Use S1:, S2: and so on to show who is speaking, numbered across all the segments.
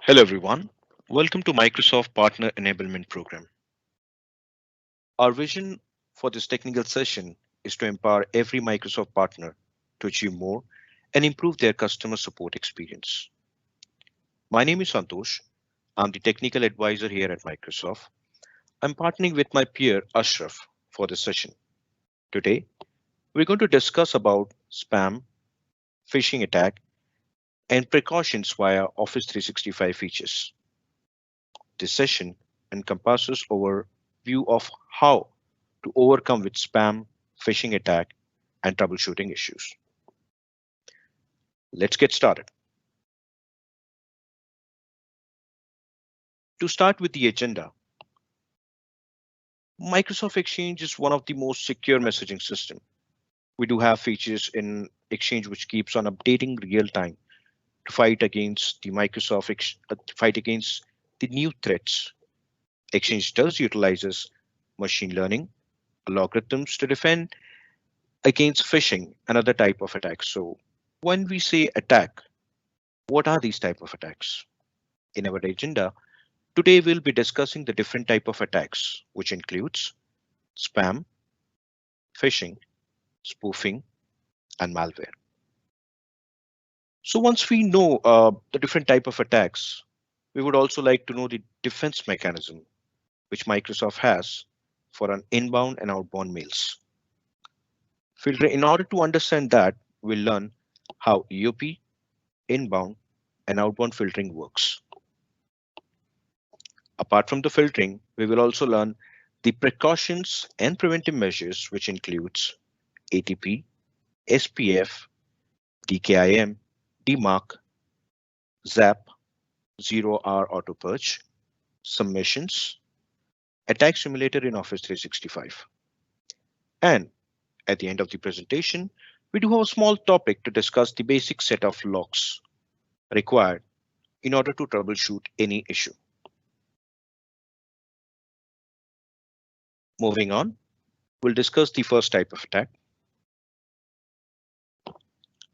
S1: Hello everyone, welcome to Microsoft Partner Enablement Program. Our vision for this technical session is to empower every Microsoft partner to achieve more and improve their customer support experience. My name is Santosh. I'm the technical advisor here at Microsoft. I'm partnering with my peer Ashraf for this session. Today, we're going to discuss about spam, phishing attack, and precautions via Office 365 features. This session encompasses overview of how to overcome with spam, phishing attack, and troubleshooting issues. Let's get started. To start with the agenda, Microsoft Exchange is one of the most secure messaging systems. We do have features in Exchange which keeps on updating real time to fight against the fight against the new threats. Exchange does utilizes machine learning algorithms to defend against phishing and other type of attacks. So when we say attack, what are these type of attacks? In our agenda, today we'll be discussing the different type of attacks, which includes spam, phishing, spoofing, and malware. So once we know the different type of attacks, we would also like to know the defense mechanism which Microsoft has for an inbound and outbound mails. In order to understand that, we'll learn how EOP, inbound, and outbound filtering works. Apart from the filtering, we will also learn the precautions and preventive measures, which includes ATP, SPF, DKIM, DMARC, ZAP, Zero Hour Auto Purge, submissions, attack simulator in Office 365. And at the end of the presentation, we do have a small topic to discuss the basic set of logs required in order to troubleshoot any issue. Moving on, we'll discuss the first type of attack,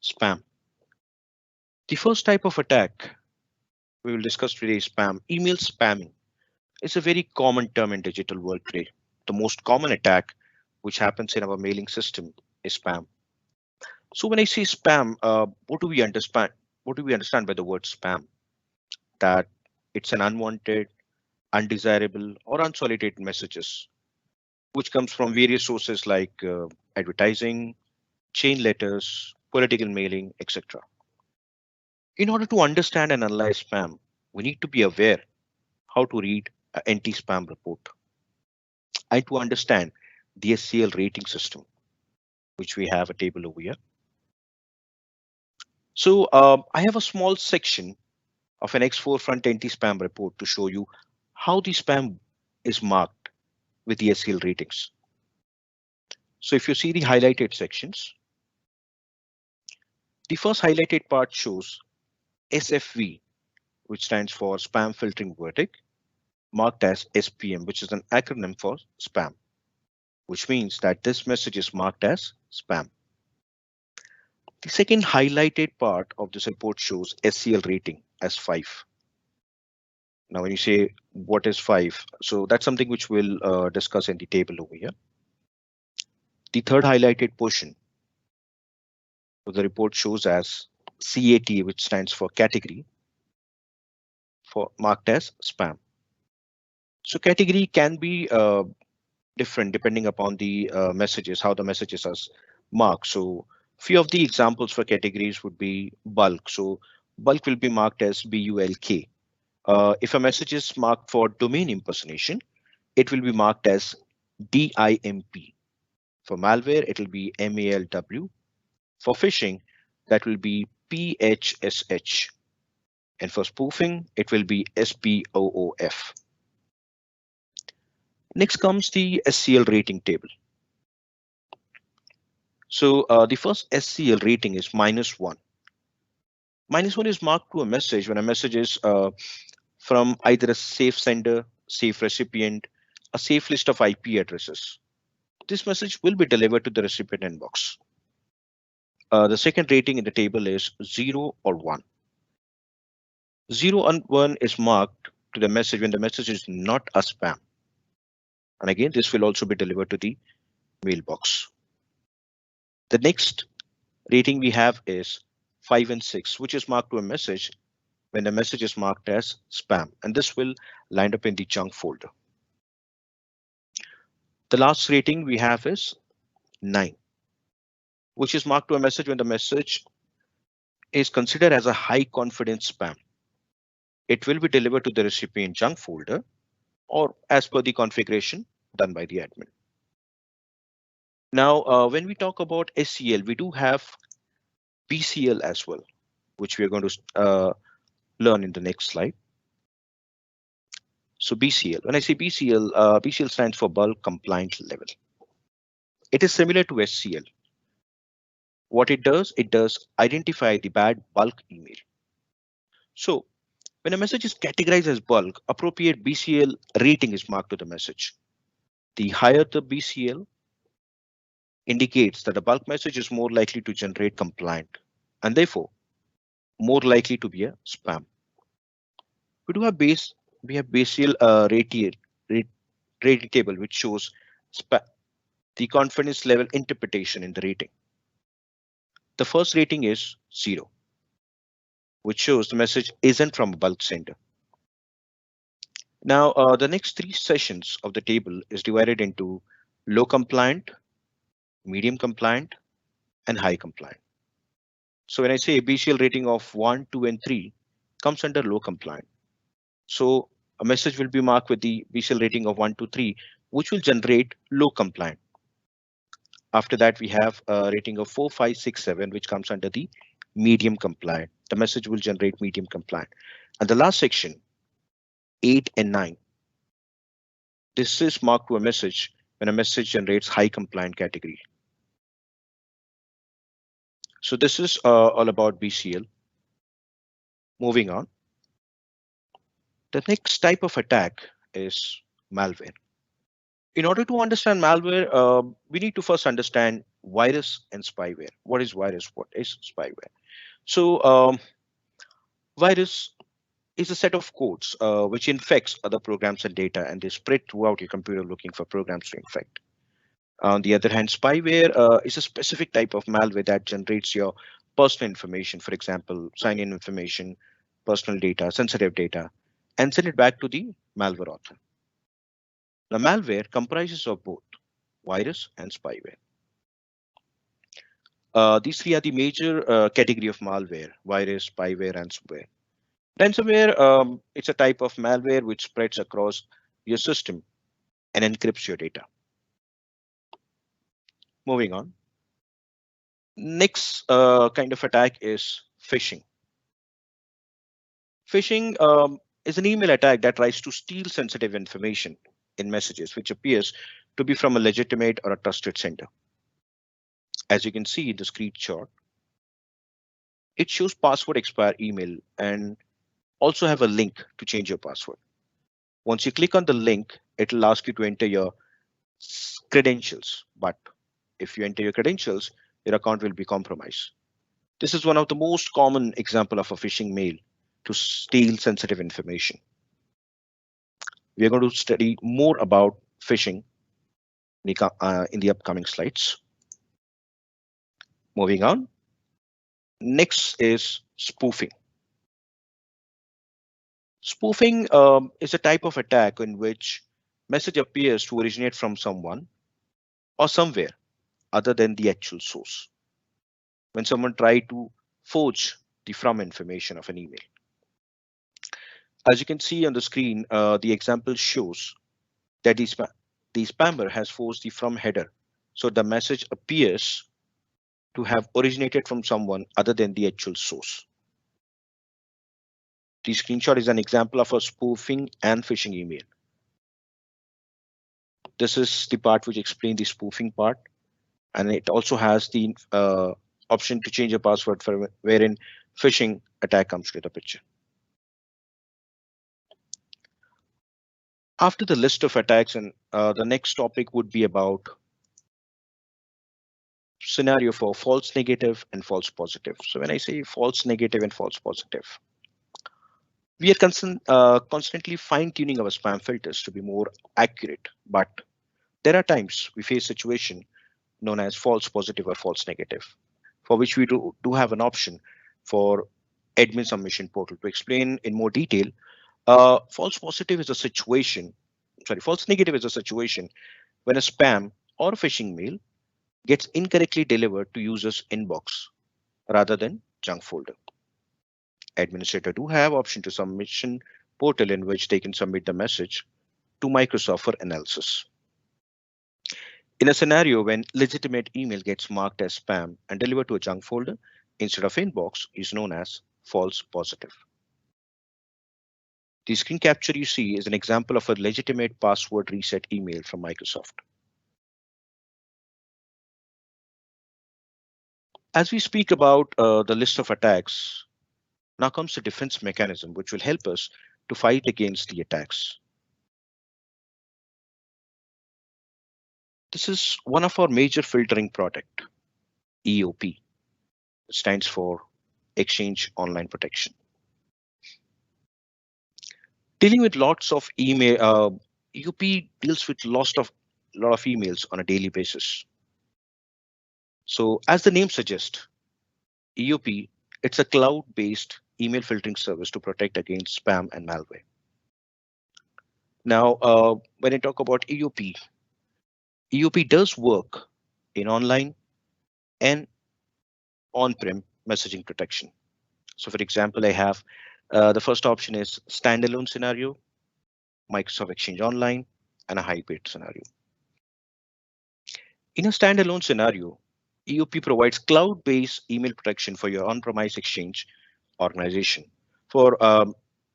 S1: spam. The first type of attack we will discuss today is spam. Email spamming is a very common term in digital world today. The most common attack which happens in our mailing system is spam. So when I say spam, what do we understand? What do we understand by the word spam? That it's an unwanted, undesirable, or unsolicited messages which comes from various sources like advertising, chain letters, political mailing, etc. In order to understand and analyze spam, we need to be aware how to read an anti-spam report and to understand the SCL rating system, which we have a table over here. So I have a small section of an X4 anti-spam report to show you how the spam is marked with the SCL ratings. So if you see the highlighted sections, the first highlighted part shows SFV, which stands for Spam Filtering Verdict, marked as SPM, which is an acronym for spam, which means that this message is marked as spam. The second highlighted part of this report shows SCL rating as 5. Now, when you say what is 5, so that's something which we'll discuss in the table over here. The third highlighted portion of the report shows as CAT, which stands for category, for marked as spam. So category can be different depending upon the messages, how the messages are marked. So few of the examples for categories would be bulk. So bulk will be marked as BULK. If a message is marked for domain impersonation, it will be marked as DIMP. For malware, it will be MALW. For phishing, that will be PHSH. And for spoofing, it will be SPOOF. Next comes the SCL rating table. So the first SCL rating is -1. -1 is marked to a message when a message is from either a safe sender, safe recipient, a safe list of IP addresses. This message will be delivered to the recipient inbox. The second rating in the table is 0 or 1. 0 and 1 is marked to the message when the message is not a spam. And again, this will also be delivered to the mailbox. The next rating we have is 5 and 6, which is marked to a message when the message is marked as spam, and this will land up in the junk folder. The last rating we have is 9, which is marked to a message when the message is considered as a high confidence spam. It will be delivered to the recipient junk folder or as per the configuration done by the admin. Now, when we talk about SCL, we do have BCL as well, which we are going to learn in the next slide. So BCL, when I say BCL, BCL stands for bulk compliant level. It is similar to SCL. What it does identify the bad bulk email. So when a message is categorized as bulk, appropriate BCL rating is marked to the message. The higher the BCL indicates that a bulk message is more likely to generate compliant and therefore more likely to be a spam. We do have BCL rating table which shows the confidence level interpretation in the rating. The first rating is 0, which shows the message isn't from a bulk sender. Now, the next 3 sessions of the table is divided into low compliant, medium compliant, and high compliant. So when I say a BCL rating of 1, 2, and 3 comes under low compliant. So a message will be marked with the BCL rating of 1, 2, 3, which will generate low compliant. After that, we have a rating of 4, 5, 6, 7, which comes under the medium compliant. The message will generate medium compliant. And the last section, 8 and 9. This is marked to a message when a message generates high compliant category. So this is all about BCL. Moving on. The next type of attack is malware. In order to understand malware, we need to first understand virus and spyware. What is virus? What is spyware? So virus is a set of codes which infects other programs and data, and they spread throughout your computer looking for programs to infect. On the other hand, spyware is a specific type of malware that generates your personal information, for example, sign-in information, personal data, sensitive data, and send it back to the malware author. Now, malware comprises of both virus and spyware. These three are the major category of malware: virus, spyware, and ransomware. Ransomware, it's a type of malware which spreads across your system and encrypts your data. Moving on. Next kind of attack is phishing. Phishing is an email attack that tries to steal sensitive information in messages, which appears to be from a legitimate or a trusted sender. As you can see in the screenshot, it shows password expire email and also have a link to change your password. Once you click on the link, it will ask you to enter your credentials, but if you enter your credentials, your account will be compromised. This is one of the most common example of a phishing mail to steal sensitive information. We are going to study more about phishing in the upcoming slides. Moving on. Next is spoofing. Spoofing is a type of attack in which message appears to originate from someone or somewhere other than the actual source. When someone tries to forge the from information of an email. As you can see on the screen, the example shows that the spammer has forged the from header, so the message appears to have originated from someone other than the actual source. The screenshot is an example of a spoofing and phishing email. This is the part which explains the spoofing part, and it also has the option to change a password for wherein phishing attack comes to the picture. After the list of attacks, and the next topic would be about scenario for false negative and false positive. So when I say false negative and false positive, We are constantly fine-tuning our spam filters to be more accurate, but there are times we face situation known as false positive or false negative, for which we do have an option for admin submission portal. To explain in more detail, false positive is a situation, false negative is a situation when a spam or phishing mail gets incorrectly delivered to users' inbox rather than junk folder. Administrator do have option to submission portal in which they can submit the message to Microsoft for analysis. In a scenario when legitimate email gets marked as spam and delivered to a junk folder instead of inbox is known as false positive. The screen capture you see is an example of a legitimate password reset email from Microsoft. As we speak about the list of attacks, now comes the defense mechanism, which will help us to fight against the attacks. This is one of our major filtering product, EOP. It stands for Exchange Online Protection. Dealing with lots of email, EOP deals with lot of emails on a daily basis. So as the name suggests, EOP, it's a cloud-based email filtering service to protect against spam and malware. Now, when I talk about EOP, EOP does work in online and on-prem messaging protection. So for example, I have the first option is standalone scenario, Microsoft Exchange Online, and a hybrid scenario. In a standalone scenario, EOP provides cloud-based email protection for your on-premise Exchange organization for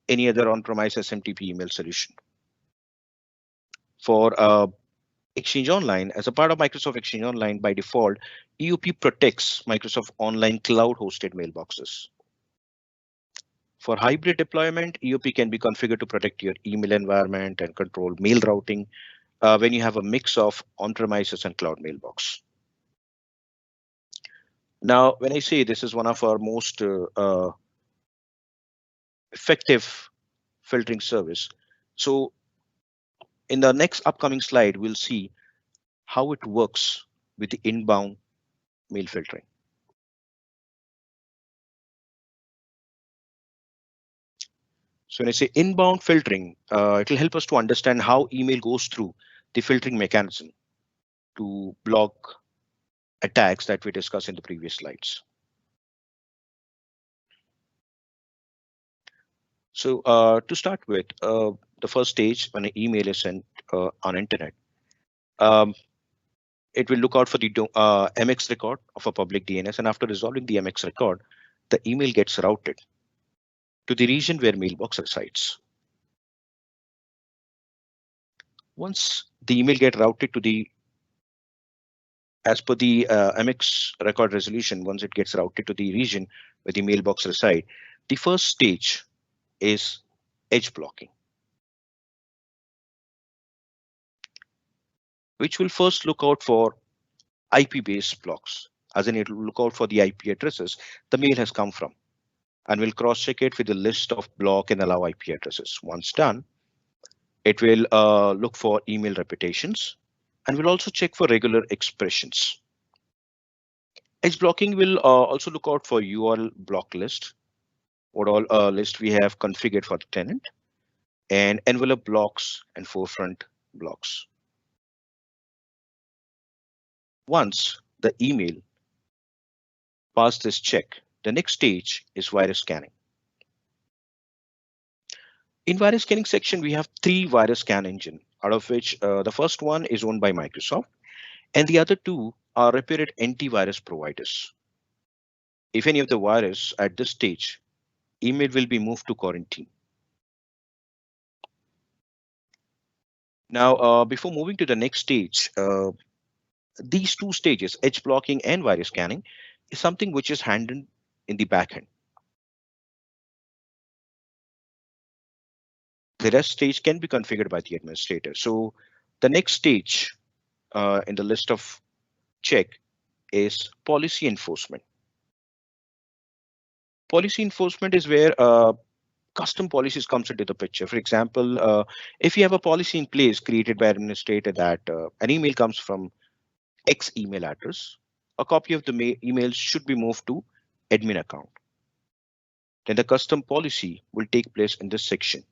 S1: any other on-premise SMTP email solution. For Exchange Online, as a part of Microsoft Exchange Online, by default, EOP protects Microsoft Online cloud-hosted mailboxes. For hybrid deployment, EOP can be configured to protect your email environment and control mail routing when you have a mix of on-premises and cloud mailbox. Now, when I say this is one of our most effective filtering service, so in the next upcoming slide, we'll see how it works with the inbound mail filtering. So when I say inbound filtering, it will help us to understand how email goes through the filtering mechanism to block attacks that we discussed in the previous slides. So to start with, the first stage when an email is sent on internet, it will look out for the MX record of a public DNS, and after resolving the MX record, the email gets routed to the region where mailbox resides. Once the email gets routed to the, as per the MX record resolution, once it gets routed to the region where the mailbox reside, the first stage is edge blocking, which will first look out for IP-based blocks, as in it will look out for the IP addresses the mail has come from, and will cross-check it with a list of block and allow IP addresses. Once done, it will look for email repetitions and will also check for regular expressions. Edge blocking will also look out for URL block list, what all list we have configured for the tenant, and envelope blocks and forefront blocks. Once the email passed this check, the next stage is virus scanning. In virus scanning section, we have 3 virus scan engine, out of which the first one is owned by Microsoft, and the other 2 are reputed antivirus providers. If any of the virus at this stage, email will be moved to quarantine. Now, before moving to the next stage, these 2 stages, edge blocking and virus scanning, is something which is handled in the backend. The rest stage can be configured by the administrator. So the next stage in the list of check is policy enforcement. Policy enforcement is where custom policies comes into the picture. For example, if you have a policy in place created by administrator that an email comes from X email address, a copy of the email should be moved to admin account. Then the custom policy will take place in this section.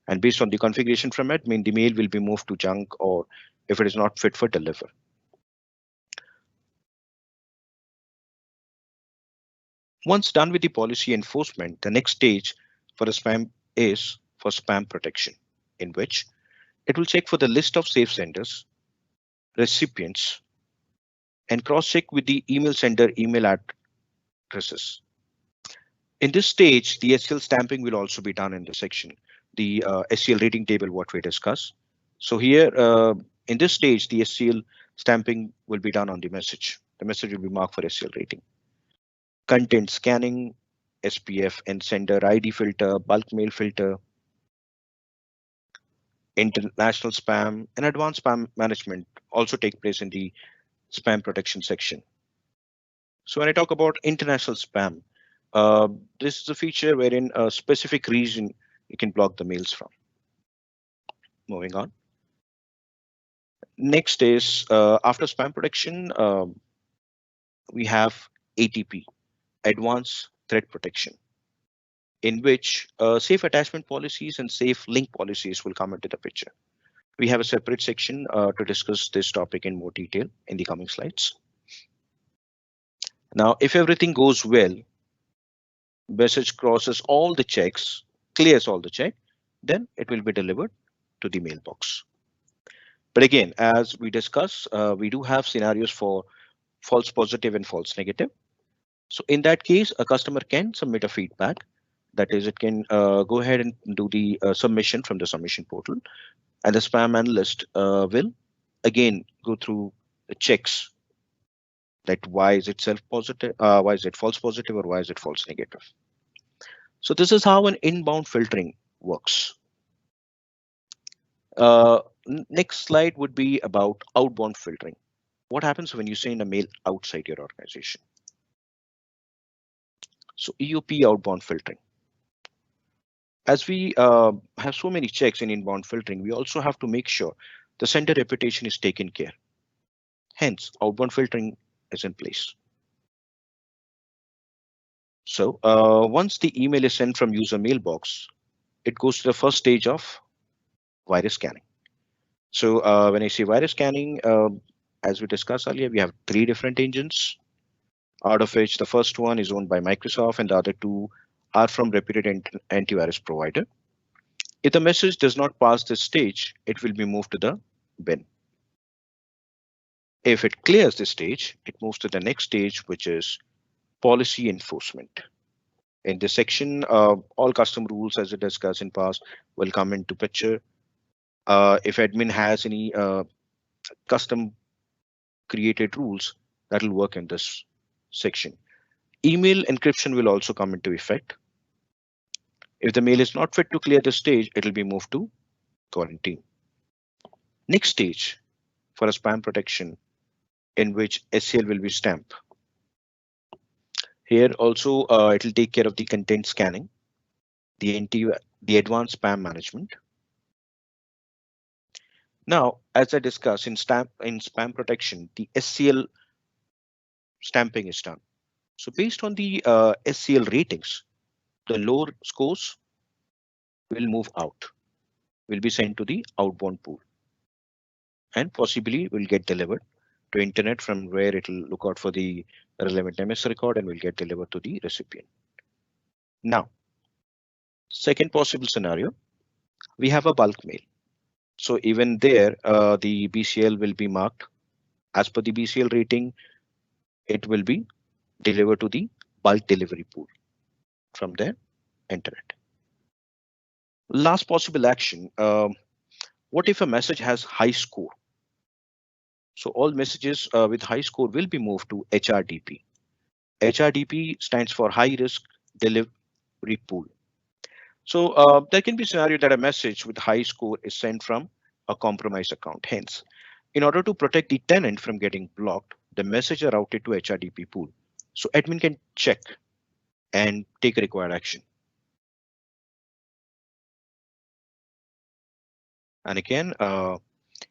S1: And based on the configuration from admin, the mail will be moved to junk or if it is not fit for deliver. Once done with the policy enforcement, the next stage for the spam is for spam protection, in which it will check for the list of safe senders, recipients, and cross-check with the email sender email addresses. In this stage, the SQL stamping will also be done in the section, the SQL rating table, what we discussed. So here, in this stage, the SQL stamping will be done on the message. The message will be marked for SQL rating. Content scanning, SPF and sender ID filter, bulk mail filter, international spam, and advanced spam management also take place in the spam protection section. So when I talk about international spam, this is a feature wherein a specific region you can block the mails from. Moving on. Next is after spam protection, we have ATP, Advanced Threat Protection, in which safe attachment policies and safe link policies will come into the picture. We have a separate section to discuss this topic in more detail in the coming slides. Now, if everything goes well, message crosses all the checks, clears all the check, then it will be delivered to the mailbox. But again, as we discuss, we do have scenarios for false positive and false negative. So in that case, a customer can submit a feedback. That is, it can go ahead and do the submission from the submission portal, and the spam analyst will again go through the checks that why is it self positive, why is it false positive, or why is it false negative. So this is how an inbound filtering works. Next slide would be about outbound filtering. What happens when you send a mail outside your organization? So EOP, outbound filtering. As we have so many checks in inbound filtering, we also have to make sure the sender reputation is taken care. Hence, outbound filtering is in place. So once the email is sent from user mailbox, it goes to the first stage of virus scanning. So when I say virus scanning, as we discussed earlier, we have 3 different engines, out of which the first one is owned by Microsoft and the other 2 are from reputed antivirus provider. If the message does not pass this stage, it will be moved to the bin. If it clears this stage, it moves to the next stage, which is policy enforcement. In this section, all custom rules, as we discussed in past, will come into picture. If admin has any custom created rules, that will work in this section. Email encryption will also come into effect. If the mail is not fit to clear the stage, it will be moved to quarantine. Next stage for a spam protection, in which SCL will be stamped. Here also it will take care of the content scanning, the advanced spam management. Now, as I discussed in spam protection, the SCL stamping is done. So based on the SCL ratings, the lower scores will move out, will be sent to the outbound pool, and possibly will get delivered to internet, from where it will look out for the relevant MS record and will get delivered to the recipient. Now, second possible scenario, we have a bulk mail. So even there, the BCL will be marked as per the BCL rating. It will be delivered to the bulk delivery pool. From there, enter it. Last possible action. What if a message has high score? So all messages with high score will be moved to HRDP. HRDP stands for high risk delivery pool. So there can be a scenario that a message with high score is sent from a compromised account. Hence, in order to protect the tenant from getting blocked, the message are routed to HRDP pool. So admin can check and take required action. And again,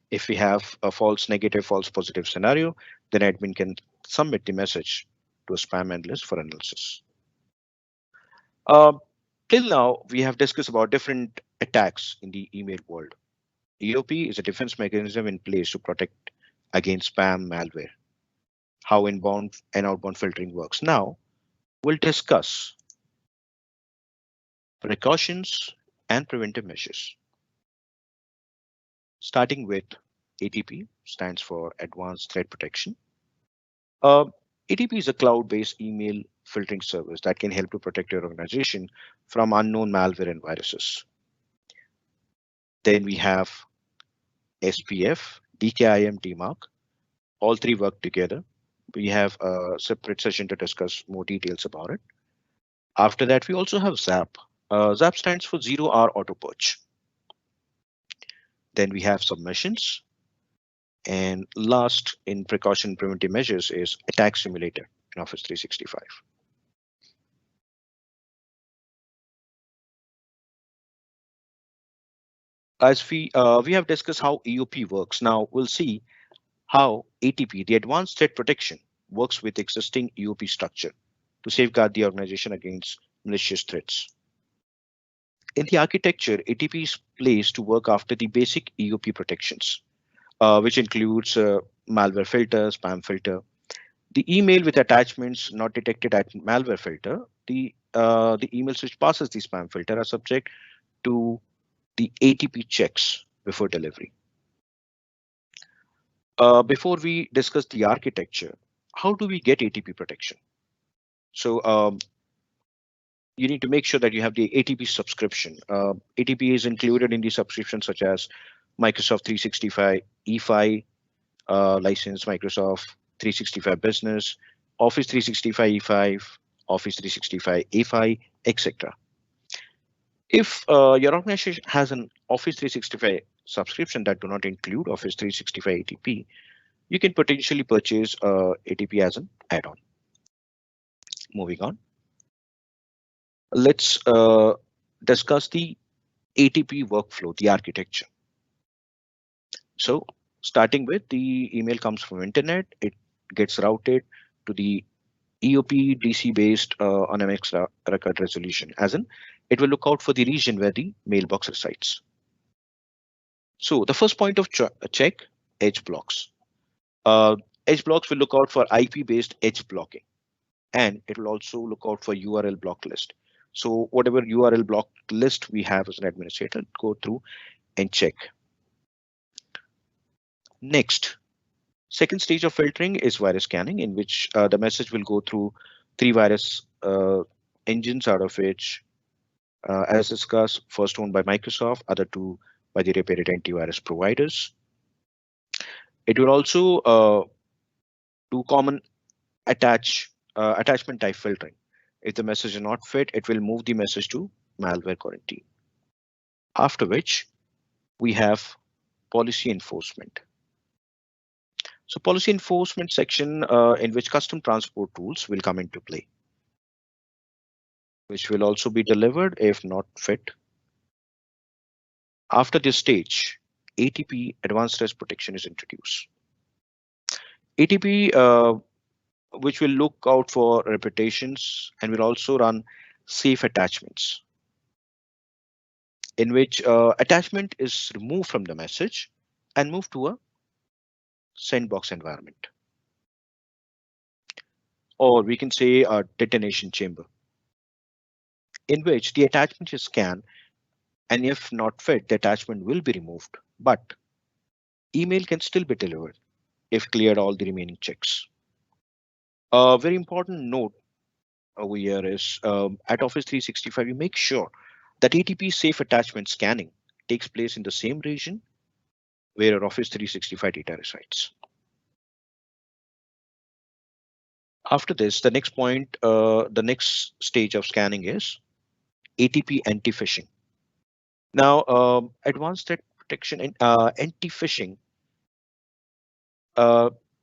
S1: if we have a false negative, false positive scenario, then admin can submit the message to a spam analyst for analysis. Uh, Till now, we have discussed about different attacks in the email world. EOP is a defense mechanism in place to protect against spam malware, how inbound and outbound filtering works. Now, we'll discuss precautions and preventive measures. Starting with ATP, stands for Advanced Threat Protection. Uh, ATP is a cloud-based email filtering service that can help to protect your organization from unknown malware and viruses. Then we have SPF, DKIM, DMARC. All three work together. We have a separate session to discuss more details about it. After that, we also have ZAP. ZAP stands for Zero Hour Auto Purge. Then we have submissions. And last in precaution preventive measures is attack simulator in Office 365. As we have discussed how EOP works, now we'll see how ATP, the Advanced Threat Protection, works with existing EOP structure to safeguard the organization against malicious threats. In the architecture, ATP is placed to work after the basic EOP protections, which includes malware filter, spam filter. The email with attachments not detected at malware filter, the emails which passes the spam filter are subject to the ATP checks before delivery. Before we discuss the architecture, how do we get ATP protection? So you need to make sure that you have the ATP subscription. ATP is included in the subscription such as Microsoft 365 E5 license, Microsoft 365 Business, Office 365 E5, Office 365 A5, etc. If your organization has an Office 365 subscription that do not include Office 365 ATP, you can potentially purchase ATP as an add-on. Moving on, let's discuss the ATP workflow, the architecture. So starting with the email comes from internet, it gets routed to the EOP DC based on MX record resolution, as in it will look out for the region where the mailbox resides. So the first point of check, edge blocks. Edge blocks will look out for IP based edge blocking, and it will also look out for URL block list. So whatever URL block list we have as an administrator, go through and check. Next, second stage of filtering is virus scanning, in which the message will go through 3 virus engines, out of which, as discussed, first one by Microsoft, other 2 by the reputed antivirus providers. It will also do common attachment type filtering. If the message is not fit, it will move the message to malware quarantine. After which, we have policy enforcement. So policy enforcement section in which custom transport tools will come into play, which will also be delivered if not fit. After this stage, ATP Advanced Threat Protection is introduced. ATP, which will look out for reputations and will also run safe attachments, in which attachment is removed from the message and moved to a sandbox environment, or we can say a detonation chamber, in which the attachment is scanned, and if not fit, the attachment will be removed, but email can still be delivered if cleared all the remaining checks. A very important note over here is at Office 365, you make sure that ATP safe attachment scanning takes place in the same region where your Office 365 data resides. After this, the next point, the next stage of scanning is ATP anti-phishing. Now, advanced threat protection and anti-phishing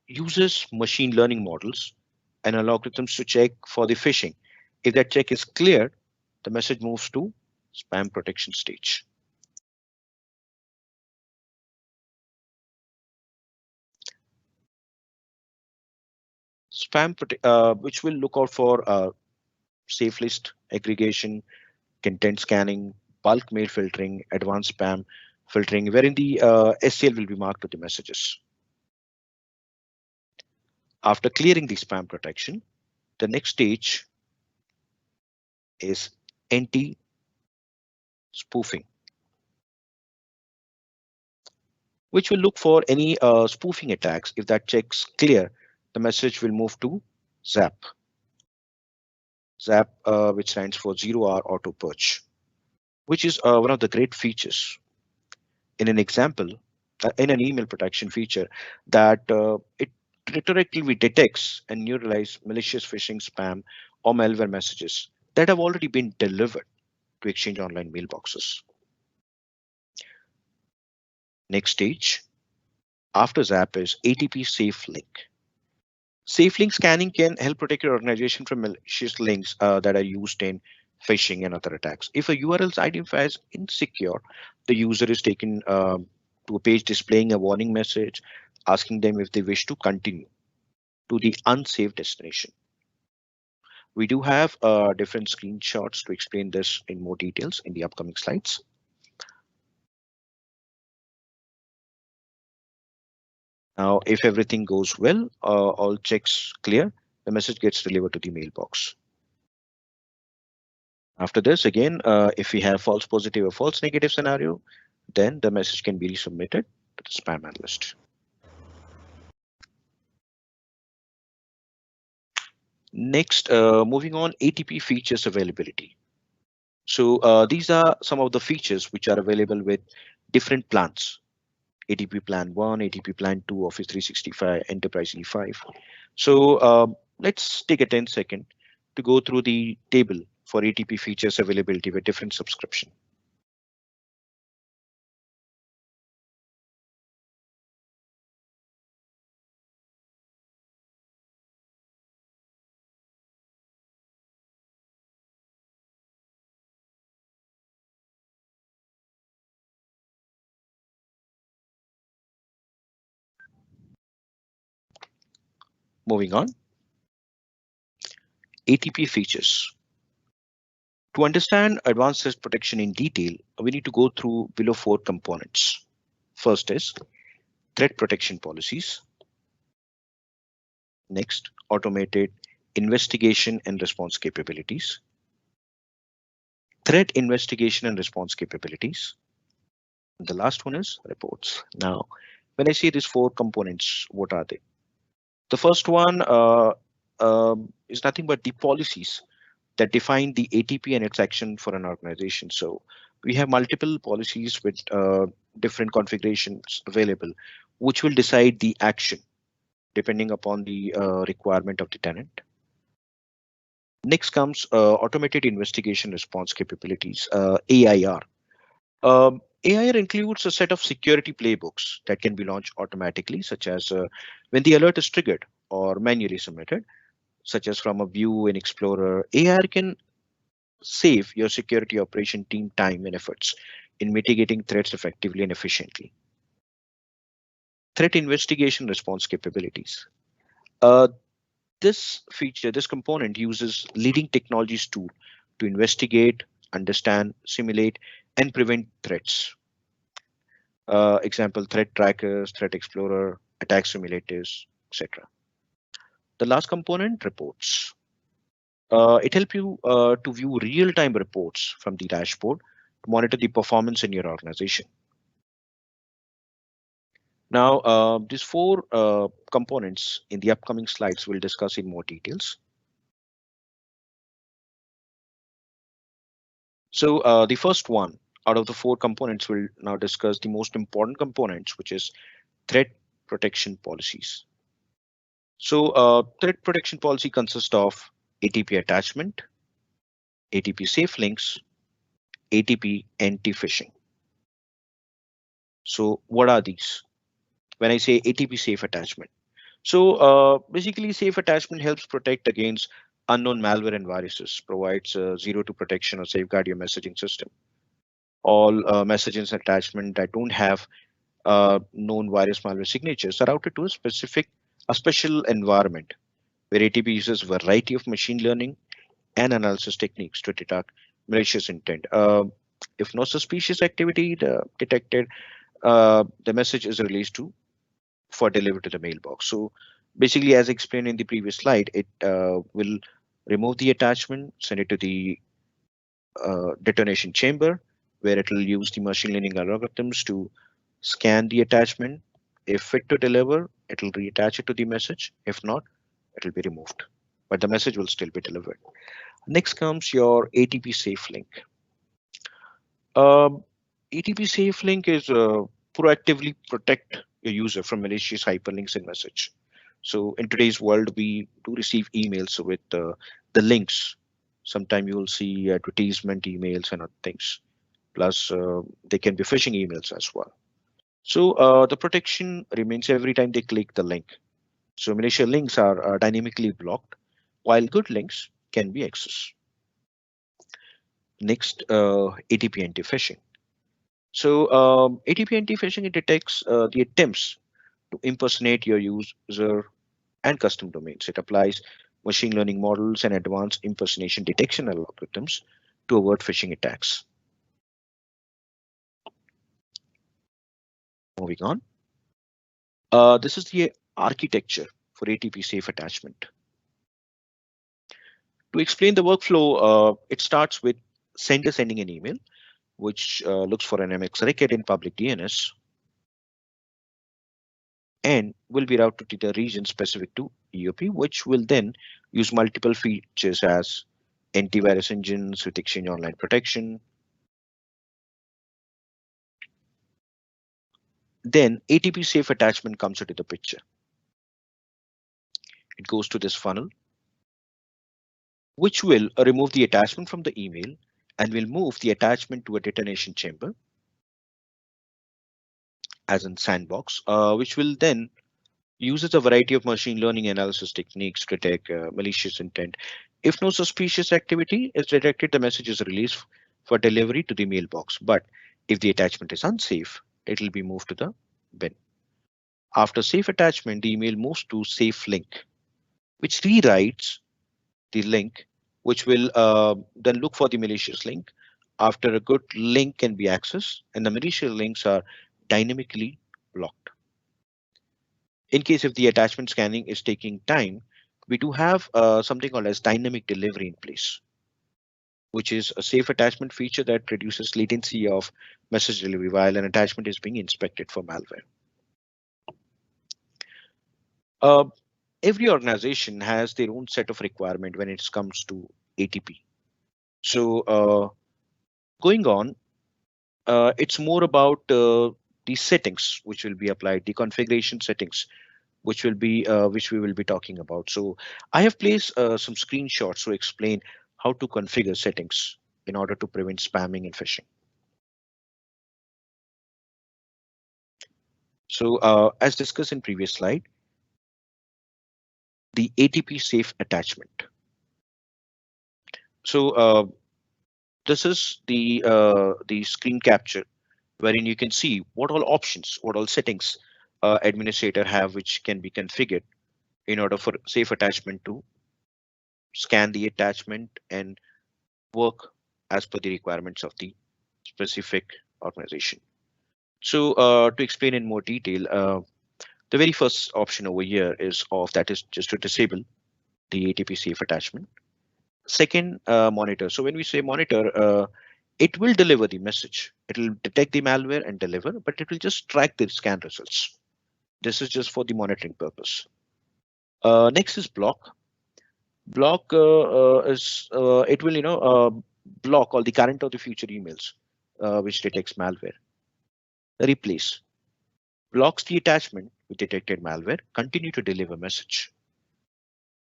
S1: uses machine learning models and algorithms to check for the phishing If that check is cleared, the message moves to spam protection stage. Which will look out for safe list aggregation, content scanning, bulk mail filtering, advanced spam filtering, wherein the SCL will be marked with the messages. After clearing the spam protection, the next stage is anti-spoofing, which will look for any spoofing attacks. If that check's clear, the message will move to ZAP. ZAP, which stands for Zero Hour Auto Purge, which is one of the great features in an example, in an email protection feature, that it retroactively detects and neutralizes malicious phishing, spam, or malware messages that have already been delivered to Exchange Online mailboxes. Next stage after ZAP is ATP Safe Link. Safe link scanning can help protect your organization from malicious links that are used in phishing and other attacks. If a URL is identified as insecure, the user is taken to a page displaying a warning message asking them if they wish to continue to the unsafe destination. We do have different screenshots to explain this in more details in the upcoming slides. Now, if everything goes well, all checks clear, the message gets delivered to the mailbox. After this, again, if we have false positive or false negative scenario, then the message can be resubmitted to the spam analyst. Next, moving on, ATP features availability. So these are some of the features which are available with different plans. ATP Plan 1, ATP Plan 2, Office 365, Enterprise E5. So let's take a 10-second to go through the table for ATP features availability with different subscription. Moving on, ATP features. To understand advanced threat protection in detail, we need to go through below 4 components. First is threat protection policies. Next, automated investigation and response capabilities. Threat investigation and response capabilities. And the last one is reports. Now, when I say these 4 components, what are they? The first one is nothing but the policies that define the ATP and its action for an organization. So we have multiple policies with different configurations available, which will decide the action depending upon the requirement of the tenant. Next comes automated investigation response capabilities, AIR. AIR includes a set of security playbooks that can be launched automatically, such as when the alert is triggered or manually submitted, such as from a view in Explorer. AIR can save your security operation team time and efforts in mitigating threats effectively and efficiently. Threat investigation response capabilities. This component uses leading technologies tool to investigate, understand, simulate, and prevent threats. Example, threat trackers, threat explorer, attack simulators, etc. The last component, reports. It helps you to view real-time reports from the dashboard to monitor the performance in your organization. Now, these 4 components in the upcoming slides we'll discuss in more details. So the first one out of the 4 components we'll now discuss the most important components, which is threat protection policies. So threat protection policy consists of ATP attachment, ATP safe links, ATP anti-phishing. So what are these? When I say ATP safe attachment, so basically safe attachment helps protect against unknown malware and viruses, provides zero to protection or safeguard your messaging system. All messages and attachments that don't have known virus malware signatures are routed to a special environment where ATP uses a variety of machine learning and analysis techniques to detect malicious intent. If no suspicious activity detected, the message is released to for delivery to the mailbox. So basically, as explained in the previous slide, it will remove the attachment, send it to the detonation chamber, where it will use the machine learning algorithms to scan the attachment. If fit to deliver, it will reattach it to the message. If not, it will be removed, but the message will still be delivered. Next comes your ATP safe link. Um, ATP safe link is proactively protect your user from malicious hyperlinks in message. So in today's world, we do receive emails with the links. Sometimes you will see advertisement emails and other things. Plus, they can be phishing emails as well. So the protection remains every time they click the link. So malicious links are dynamically blocked, while good links can be accessed. Next, ATP anti-phishing. So ATP anti-phishing, it detects the attempts to impersonate your user and custom domains. It applies machine learning models and advanced impersonation detection algorithms to avert phishing attacks. Moving on. This is the architecture for ATP safe attachment. To explain the workflow, it starts with sender sending an email, which looks for an MX record in public DNS and will be routed to the region specific to EOP, which will then use multiple features as antivirus engines with Exchange Online Protection. Then ATP safe attachment comes into the picture. It goes to this funnel, which will remove the attachment from the email and will move the attachment to a detonation chamber as in sandbox, which will then uses a variety of machine learning analysis techniques to detect malicious intent. If no suspicious activity is detected, the message is released for delivery to the mailbox. But if the attachment is unsafe, it will be moved to the bin. After safe attachment, the email moves to safe link, which rewrites the link, which will then look for the malicious link. After a good link can be accessed, and the malicious links are dynamically blocked. In case if the attachment scanning is taking time, we do have something called as dynamic delivery in place, which is a safe attachment feature that reduces latency of message delivery while an attachment is being inspected for malware. Uh, every organization has their own set of requirement when it comes to ATP. So going on, it's more about the settings which will be applied, the configuration settings which we will be talking about. So I have placed some screenshots to explain how to configure settings in order to prevent spamming and phishing. So as discussed in previous slide, the ATP safe attachment. So this is the screen capture wherein you can see what all options, what all settings administrator have which can be configured in order for safe attachment to scan the attachment and work as per the requirements of the specific organization. So to explain in more detail, the very first option over here is off, that is just to disable the ATP safe attachment. Second, monitor. So when we say monitor, it will deliver the message. It will detect the malware and deliver, but it will just track the scan results. This is just for the monitoring purpose. Next is block. Block is it will block all the current or the future emails which detects malware. Replace blocks the attachment with detected malware, continue to deliver message.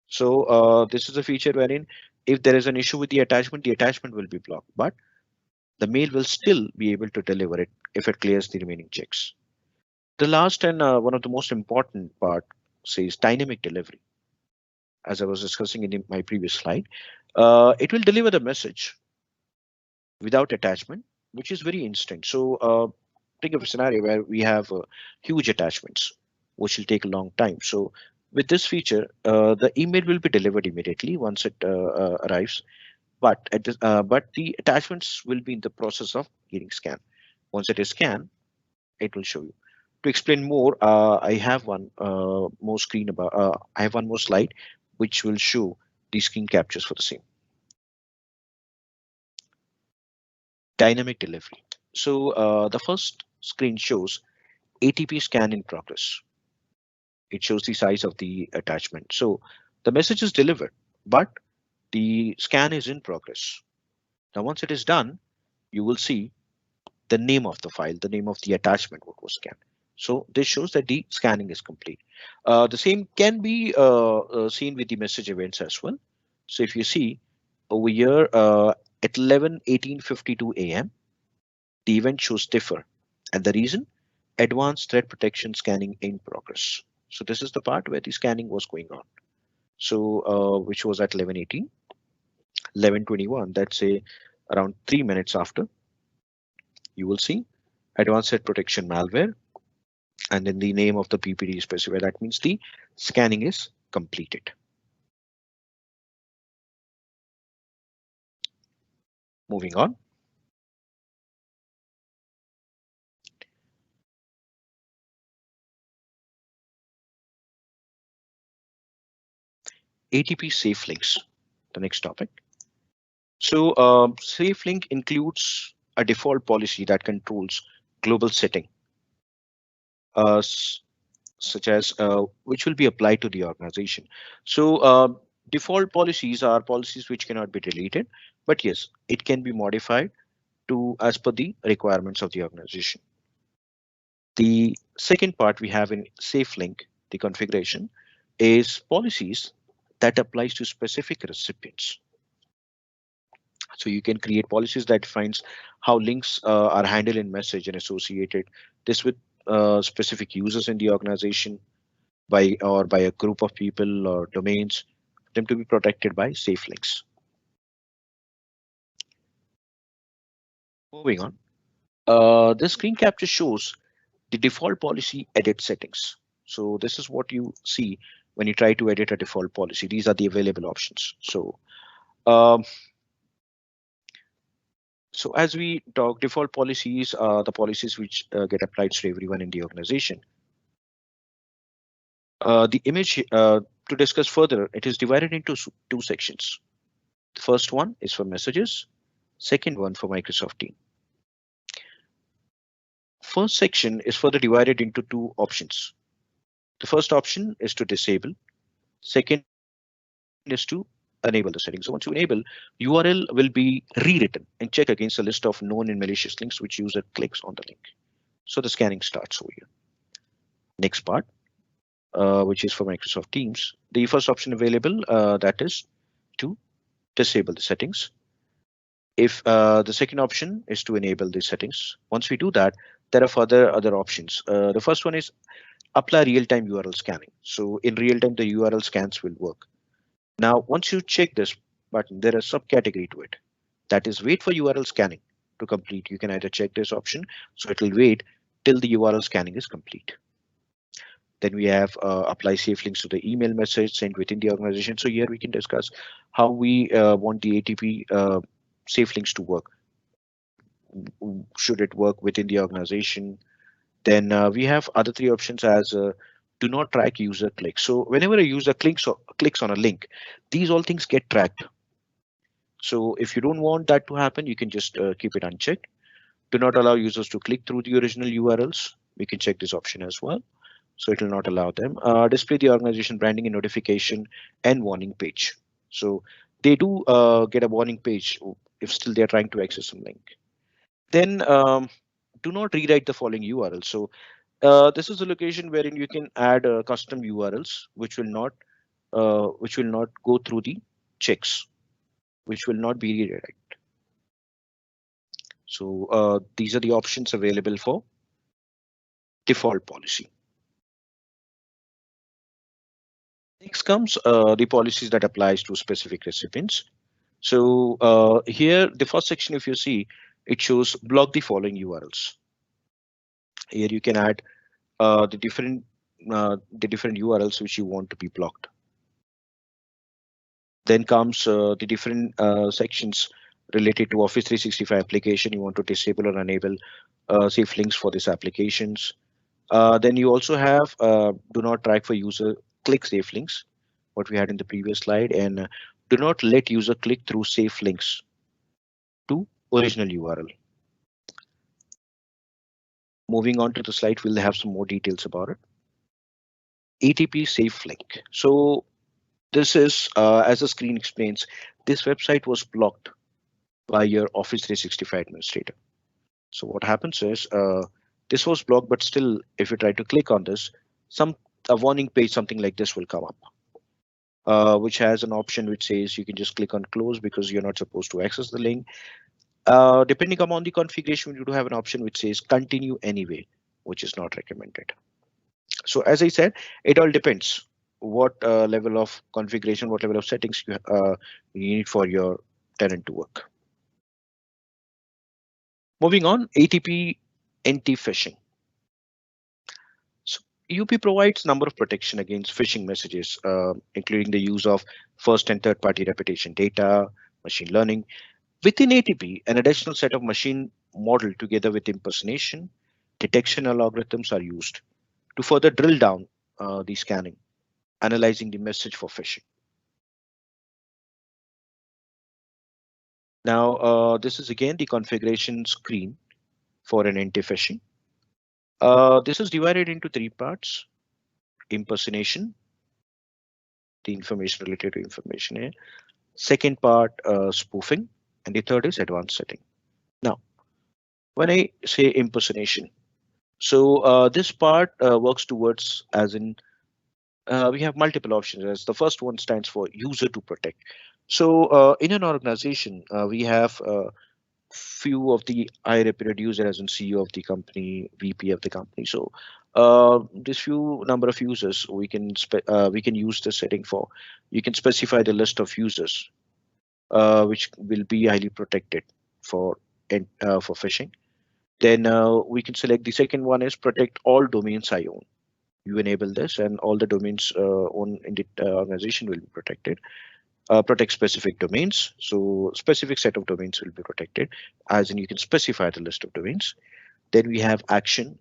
S1: So this is a feature wherein if there is an issue with the attachment will be blocked, but the mail will still be able to deliver it if it clears the remaining checks. The last and one of the most important part says dynamic delivery. as I was discussing in my previous slide, it will deliver the message without attachment, which is very instant. So think of a scenario where we have huge attachments, which will take a long time. So with this feature, the email will be delivered immediately once it arrives, but the attachments will be in the process of getting scanned. Once it is scanned, it will show you. To explain more, I have one more screen about. I have one more slide which will show the screen captures for the same. Dynamic delivery. So the first screen shows ATP scan in progress. It shows the size of the attachment. So the message is delivered, but the scan is in progress. Now, once it is done, you will see the name of the file, the name of the attachment, what was scanned. So this shows that the scanning is complete. The same can be seen with the message events as well. So if you see over here at 11:18:52 a.m., the event shows differ. And the reason? Advanced threat protection scanning in progress. So this is the part where the scanning was going on. So which was at 11:18, 11:21, that's say around 3 minutes after, you will see advanced threat protection malware, and then the name of the PPD is specified. That means the scanning is completed. Moving on. ATP safe links, the next topic. So safe link includes a default policy that controls global setting, uh, such as which will be applied to the organization. So default policies are policies which cannot be deleted, but yes, it can be modified to as per the requirements of the organization. The second part we have in safe link, the configuration, is policies that applies to specific recipients. So you can create policies that defines how links are handled in message and associated this with specific users in the organization by a group of people or domains, them to be protected by safe links. Moving on, this screen capture shows the default policy edit settings. So this is what you see when you try to edit a default policy. These are the available options. Um, so as we talk, default policies are the policies which get applied to everyone in the organization. The image to discuss further, it is divided into two sections. The first one is for messages, second one for Microsoft Teams. First section is further divided into two options. The first option is to disable. Second is to enable the settings. So once you enable, URL will be rewritten and check against a list of known and malicious links which user clicks on the link. So the scanning starts over here. Next part, which is for Microsoft Teams. The first option available, that is to disable the settings. If the second option is to enable the settings. Once we do that, there are other options. The first one is apply real-time URL scanning. So in real time, the URL scans will work. Now, once you check this button, there is a subcategory to it. That is wait for URL scanning to complete. You can either check this option, so it will wait till the URL scanning is complete. Then we have apply safe links to the email message sent within the organization. So here we can discuss how we want the ATP safe links to work. Should it work within the organization? Then we have other three options as do not track user clicks. So whenever a user clicks on a link, these all things get tracked. So if you don't want that to happen, you can just keep it unchecked. Do not allow users to click through the original URLs. We can check this option as well. So it will not allow them. Display the organization branding and notification and warning page. So they do get a warning page if still they're trying to access some link. Then do not rewrite the following URL. So this is a location wherein you can add custom URLs which will not go through the checks, which will not be rewrite. So these are the options available for default policy. Next comes the policies that applies to specific recipients. So here, the first section, if you see, it shows block the following URLs. Here you can add the different URLs which you want to be blocked. Then comes the different sections related to Office 365 application. You want to disable or enable safe links for these applications. Then you also have do not track for user click safe links, what we had in the previous slide, and do not let user click through safe links to original URL. Moving on to the slide, we'll have some more details about it. ATP safe link. So this is, as the screen explains, this website was blocked by your Office 365 administrator. So what happens is this was blocked, but still, if you try to click on this, a warning page, something like this will come up, which has an option which says you can just click on close because you're not supposed to access the link. Depending upon the configuration, you do have an option which says continue anyway, which is not recommended. So as I said, it all depends what level of configuration, what level of settings you need for your tenant to work. Moving on, ATP anti-phishing. So UP provides number of protection against phishing messages, including the use of first and third party reputation data, machine learning. Within ATP, an additional set of machine model together with impersonation, detection algorithms are used to further drill down the scanning, analyzing the message for phishing. Now, this is again the configuration screen for an anti-phishing. This is divided into three parts: impersonation, the information related to information here. Second part, spoofing, and the third is advanced setting. Now, when I say impersonation, so this part works towards, as in, we have multiple options. As the first one stands for user to protect. So in an organization, we have few of the high reputed users, as in CEO of the company, VP of the company. So this few number of users we can use the setting for. You can specify the list of users which will be highly protected for for phishing. Then we can select the second one is protect all domains I own. You enable this, and all the domains owned in the organization will be protected. Protect specific domains, so specific set of domains will be protected, as in you can specify the list of domains. Then we have action.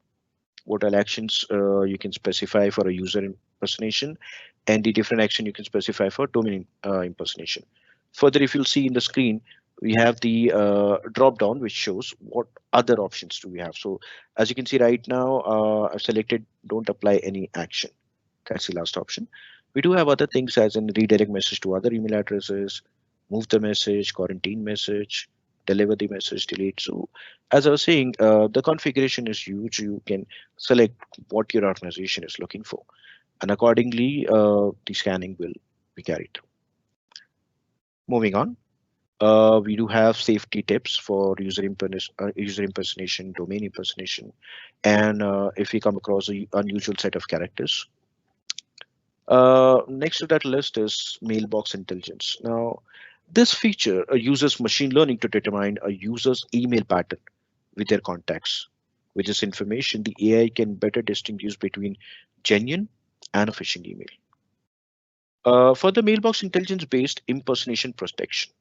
S1: What all actions you can specify for a user impersonation, and the different action you can specify for domain impersonation. Further, if you'll see in the screen, we have the drop down which shows what other options do we have. So as you can see right now, I've selected don't apply any action. That's the last option. We do have other things as in redirect message to other email addresses, move the message, quarantine message, deliver the message, delete. So as I was saying, the configuration is huge. You can select what your organization is looking for, and accordingly, the scanning will be carried. Moving on, we do have safety tips for user impersonation, domain impersonation, and if we come across an unusual set of characters. Next to that list is mailbox intelligence. Now, this feature uses machine learning to determine a user's email pattern with their contacts. With this information, the AI can better distinguish between genuine and a phishing email. Further, mailbox intelligence-based impersonation protection.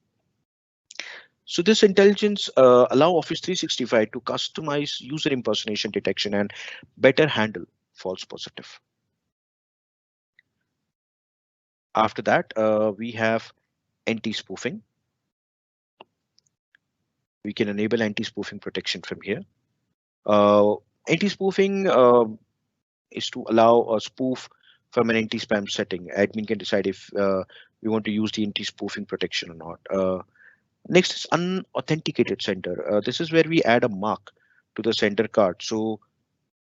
S1: So this intelligence allow Office 365 to customize user impersonation detection and better handle false positive. After that, we have anti-spoofing. We can enable anti-spoofing protection from here. Anti-spoofing is to allow a spoof from an anti-spam setting. Admin can decide if we want to use the anti-spoofing protection or not. Next is unauthenticated sender. This is where we add a mark to the sender card, so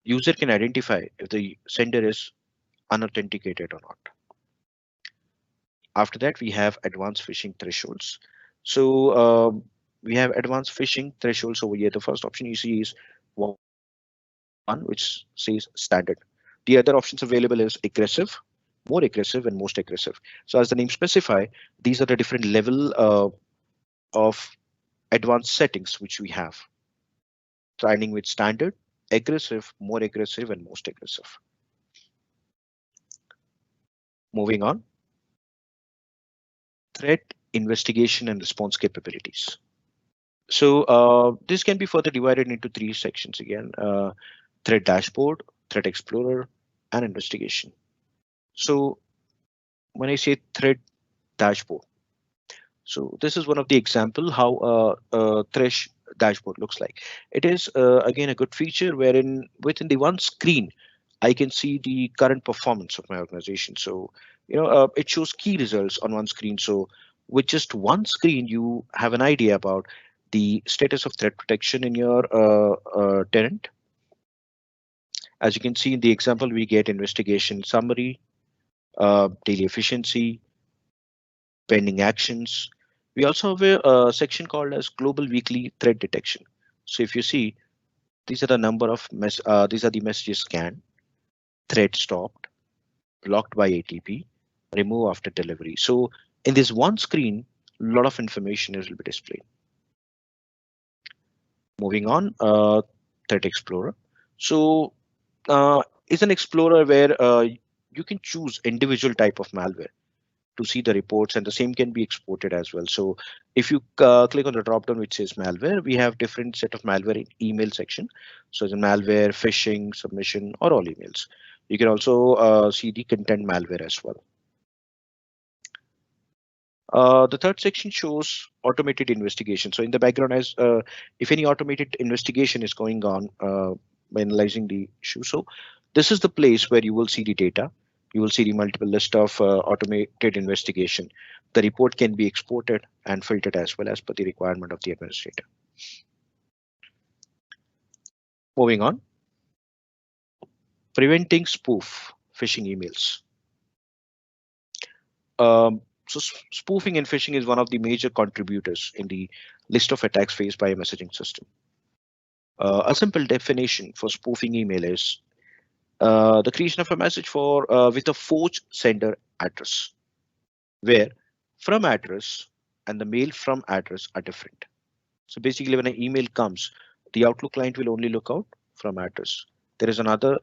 S1: user can identify if the sender is unauthenticated or not. After that, we have advanced phishing thresholds. So we have advanced phishing thresholds over here. The first option you see is one which says standard. The other options available is aggressive, more aggressive, and most aggressive. So as the name specify, these are the different level of advanced settings which we have, starting with standard, aggressive, more aggressive, and most aggressive. Moving on, threat investigation and response capabilities. So this can be further divided into three sections again: threat dashboard, threat explorer, and investigation. So when I say threat dashboard, so this is one of the example how a thresh dashboard looks like. It is again a good feature wherein within the one screen I can see the current performance of my organization. So it shows key results on one screen. So with just one screen, you have an idea about the status of threat protection in your tenant. As you can see in the example, we get investigation summary, daily efficiency, pending actions. We also have a section called as global weekly threat detection. So if you see, these are the number of these are the messages scanned, thread stopped, blocked by ATP, remove after delivery. So in this one screen, a lot of information will be displayed. Moving on, Threat Explorer. So is an explorer where you can choose individual type of malware to see the reports, and the same can be exported as well. So if you click on the drop down which says malware, we have different set of malware in email section. So the malware, phishing, submission, or all emails. You can also see the content malware as well. The third section shows automated investigation. So in the background, as if any automated investigation is going on by analyzing the issue. So this is the place where you will see the data. You will see the multiple list of automated investigation. The report can be exported and filtered as well as per the requirement of the administrator. Moving on, preventing spoof phishing emails. So spoofing and phishing is one of the major contributors in the list of attacks faced by a messaging system. A simple definition for spoofing email is the creation of a message for with a forged sender address, where from address and the mail from address are different. So basically, when an email comes, the Outlook client will only look out from address. There is another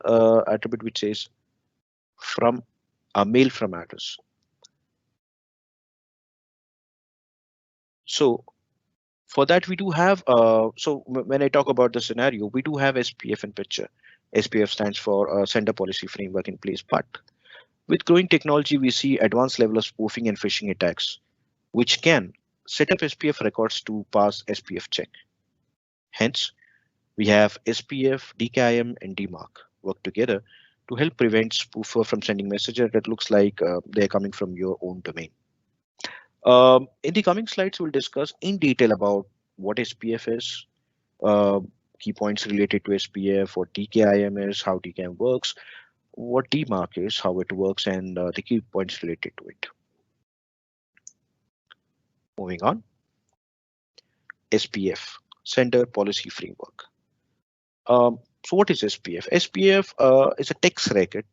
S1: attribute which says from a mail from address. So for that, we do have, so when I talk about the scenario, we do have SPF in picture. SPF stands for Sender Policy Framework in place, but with growing technology, we see advanced level of spoofing and phishing attacks, which can set up SPF records to pass SPF check. Hence, we have SPF, DKIM, and DMARC work together to help prevent spoofer from sending messages that looks like they're coming from your own domain. In the coming slides, we'll discuss in detail about what SPF is, uh, key points related to SPF, what DKIM is, how DKIM works, what DMARC is, how it works, and the key points related to it. Moving on, SPF, Sender Policy Framework. So what is SPF? SPF is a text record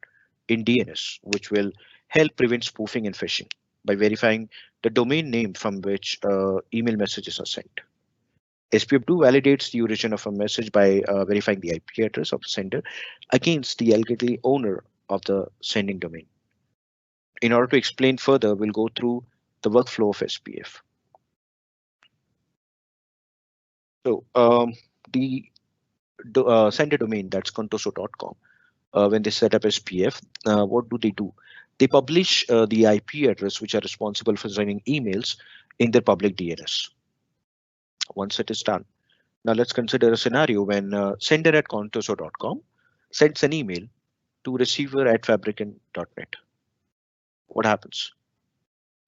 S1: in DNS, which will help prevent spoofing and phishing by verifying the domain name from which email messages are sent. SPF2 validates the origin of a message by verifying the IP address of the sender against the allegedly owner of the sending domain. In order to explain further, we'll go through the workflow of SPF. So the sender domain, that's contoso.com, when they set up SPF, what do? They publish the IP address which are responsible for sending emails in their public DNS. Once it is done, now let's consider a scenario when sender at contoso.com sends an email to receiver at fabricant.net. What happens?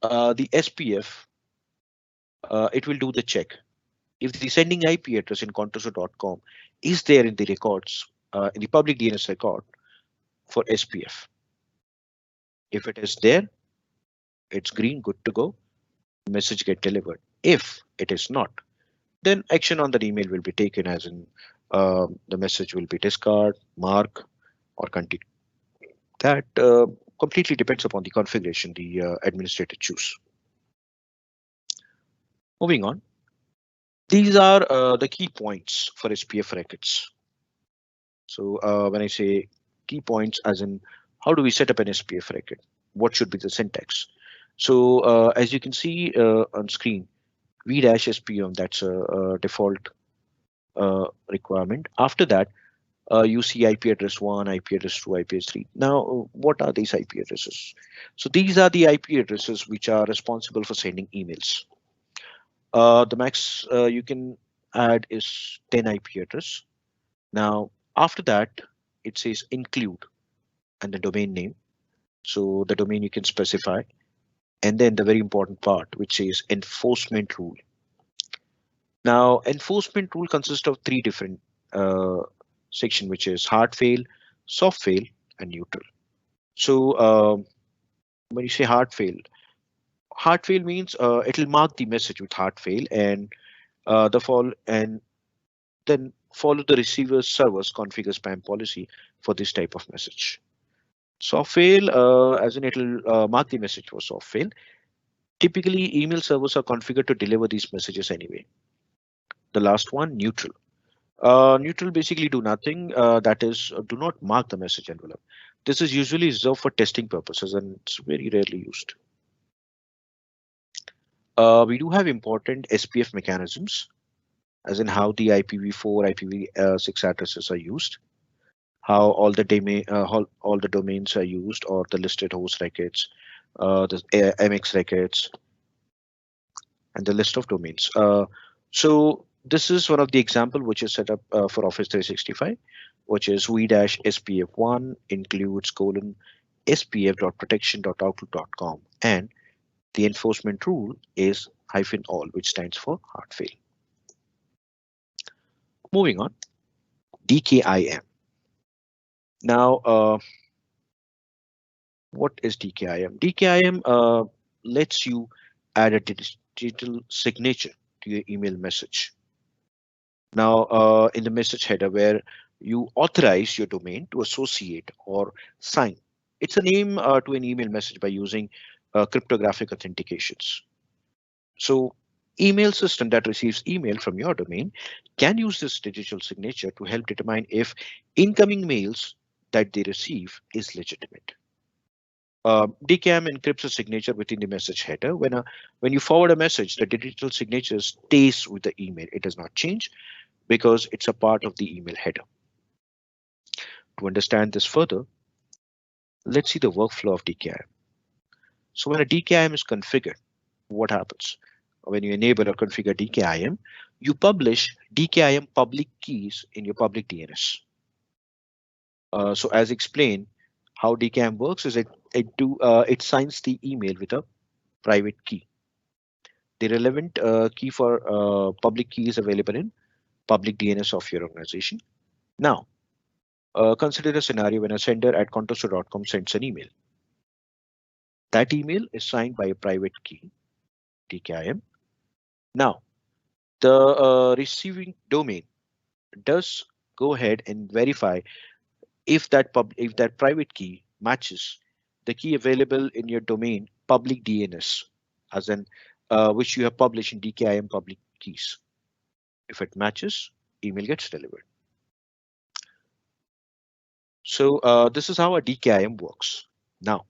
S1: The SPF, it will do the check. If the sending IP address in contoso.com is there in the records, in the public DNS record for SPF, if it is there, it's green, good to go, message get delivered. If it is not, then action on that email will be taken, as in the message will be discard, mark, or continue. That completely depends upon the configuration the administrator choose. Moving on, these are the key points for SPF records. So when I say key points, as in how do we set up an SPF record? What should be the syntax? So as you can see on screen, v-spm, that's a default requirement. After that, you see IP address 1, IP address 2, IP address 3. Now, what are these IP addresses? So these are the IP addresses which are responsible for sending emails. The max you can add is 10 IP address. Now, after that, it says include and the domain name. So the domain you can specify. And then the very important part, which says enforcement rule. Now, enforcement rule consists of three different section, which is hard fail, soft fail, and neutral. So when you say hard fail means it'll mark the message with hard fail and then follow the receiver's server's configure spam policy for this type of message. Soft fail, as in it'll mark the message for soft fail. Typically, email servers are configured to deliver these messages anyway. The last one, neutral. Neutral basically do nothing. That is, do not mark the message envelope. This is usually reserved for testing purposes and it's very rarely used. We do have important SPF mechanisms, as in how the IPv4, IPv6 addresses are used, how all the domains are used, or the listed host records, the MX records, and the list of domains. So this is one of the example which is set up for Office 365, which is v-spf1 includes : spf.protection.outlook.com, and the enforcement rule is -all, which stands for hard fail. Moving on, DKIM. Now, what is DKIM? DKIM lets you add a digital signature to your email message. Now, in the message header where you authorize your domain to associate or sign, it's a name to an email message by using cryptographic authentications. So email system that receives email from your domain can use this digital signature to help determine if incoming mails that they receive is legitimate. DKIM encrypts a signature within the message header. When you forward a message, the digital signature stays with the email. It does not change because it's a part of the email header. To understand this further, let's see the workflow of DKIM. So when a DKIM is configured, what happens? When you enable or configure DKIM, you publish DKIM public keys in your public DNS. So as explained, how DKIM works is it signs the email with a private key. The relevant key for public key is available in public DNS of your organization. Now, consider a scenario when a sender at contoso.com sends an email. That email is signed by a private key, DKIM. Now, the receiving domain does go ahead and verify if that private key matches the key available in your domain public DNS, as in which you have published in DKIM public keys. If it matches, email gets delivered. So this is how a DKIM works. Now,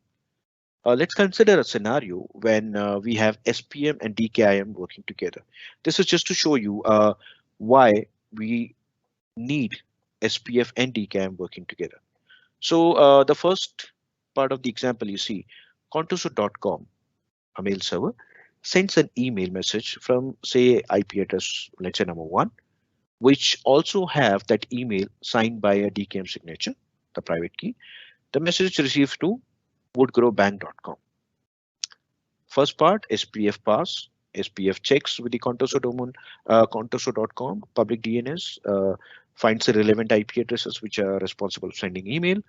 S1: let's consider a scenario when we have SPM and DKIM working together. This is just to show you why we need SPF and DKIM working together. So the first part of the example you see, contoso.com, a mail server, sends an email message from, say, IP address, let's say number 1, which also have that email signed by a DKIM signature, the private key. The message received to woodgrowbank.com. First part, SPF pass. SPF checks with the Contoso domain, contoso.com public DNS, finds the relevant IP addresses which are responsible for sending email.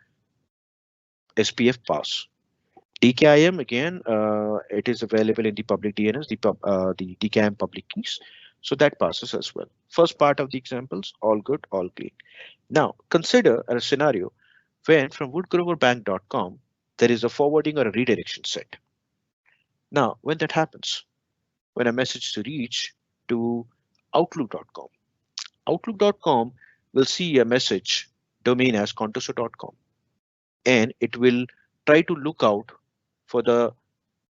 S1: SPF pass. DKIM again, it is available in the public DNS, the DKIM public keys, so that passes as well. First part of the examples, all good, all clean. Now consider a scenario when from woodgroverbank.com there is a forwarding or a redirection set. Now, when that happens, when a message to reach to outlook.com, outlook.com will see a message domain as contoso.com, and it will try to look out for the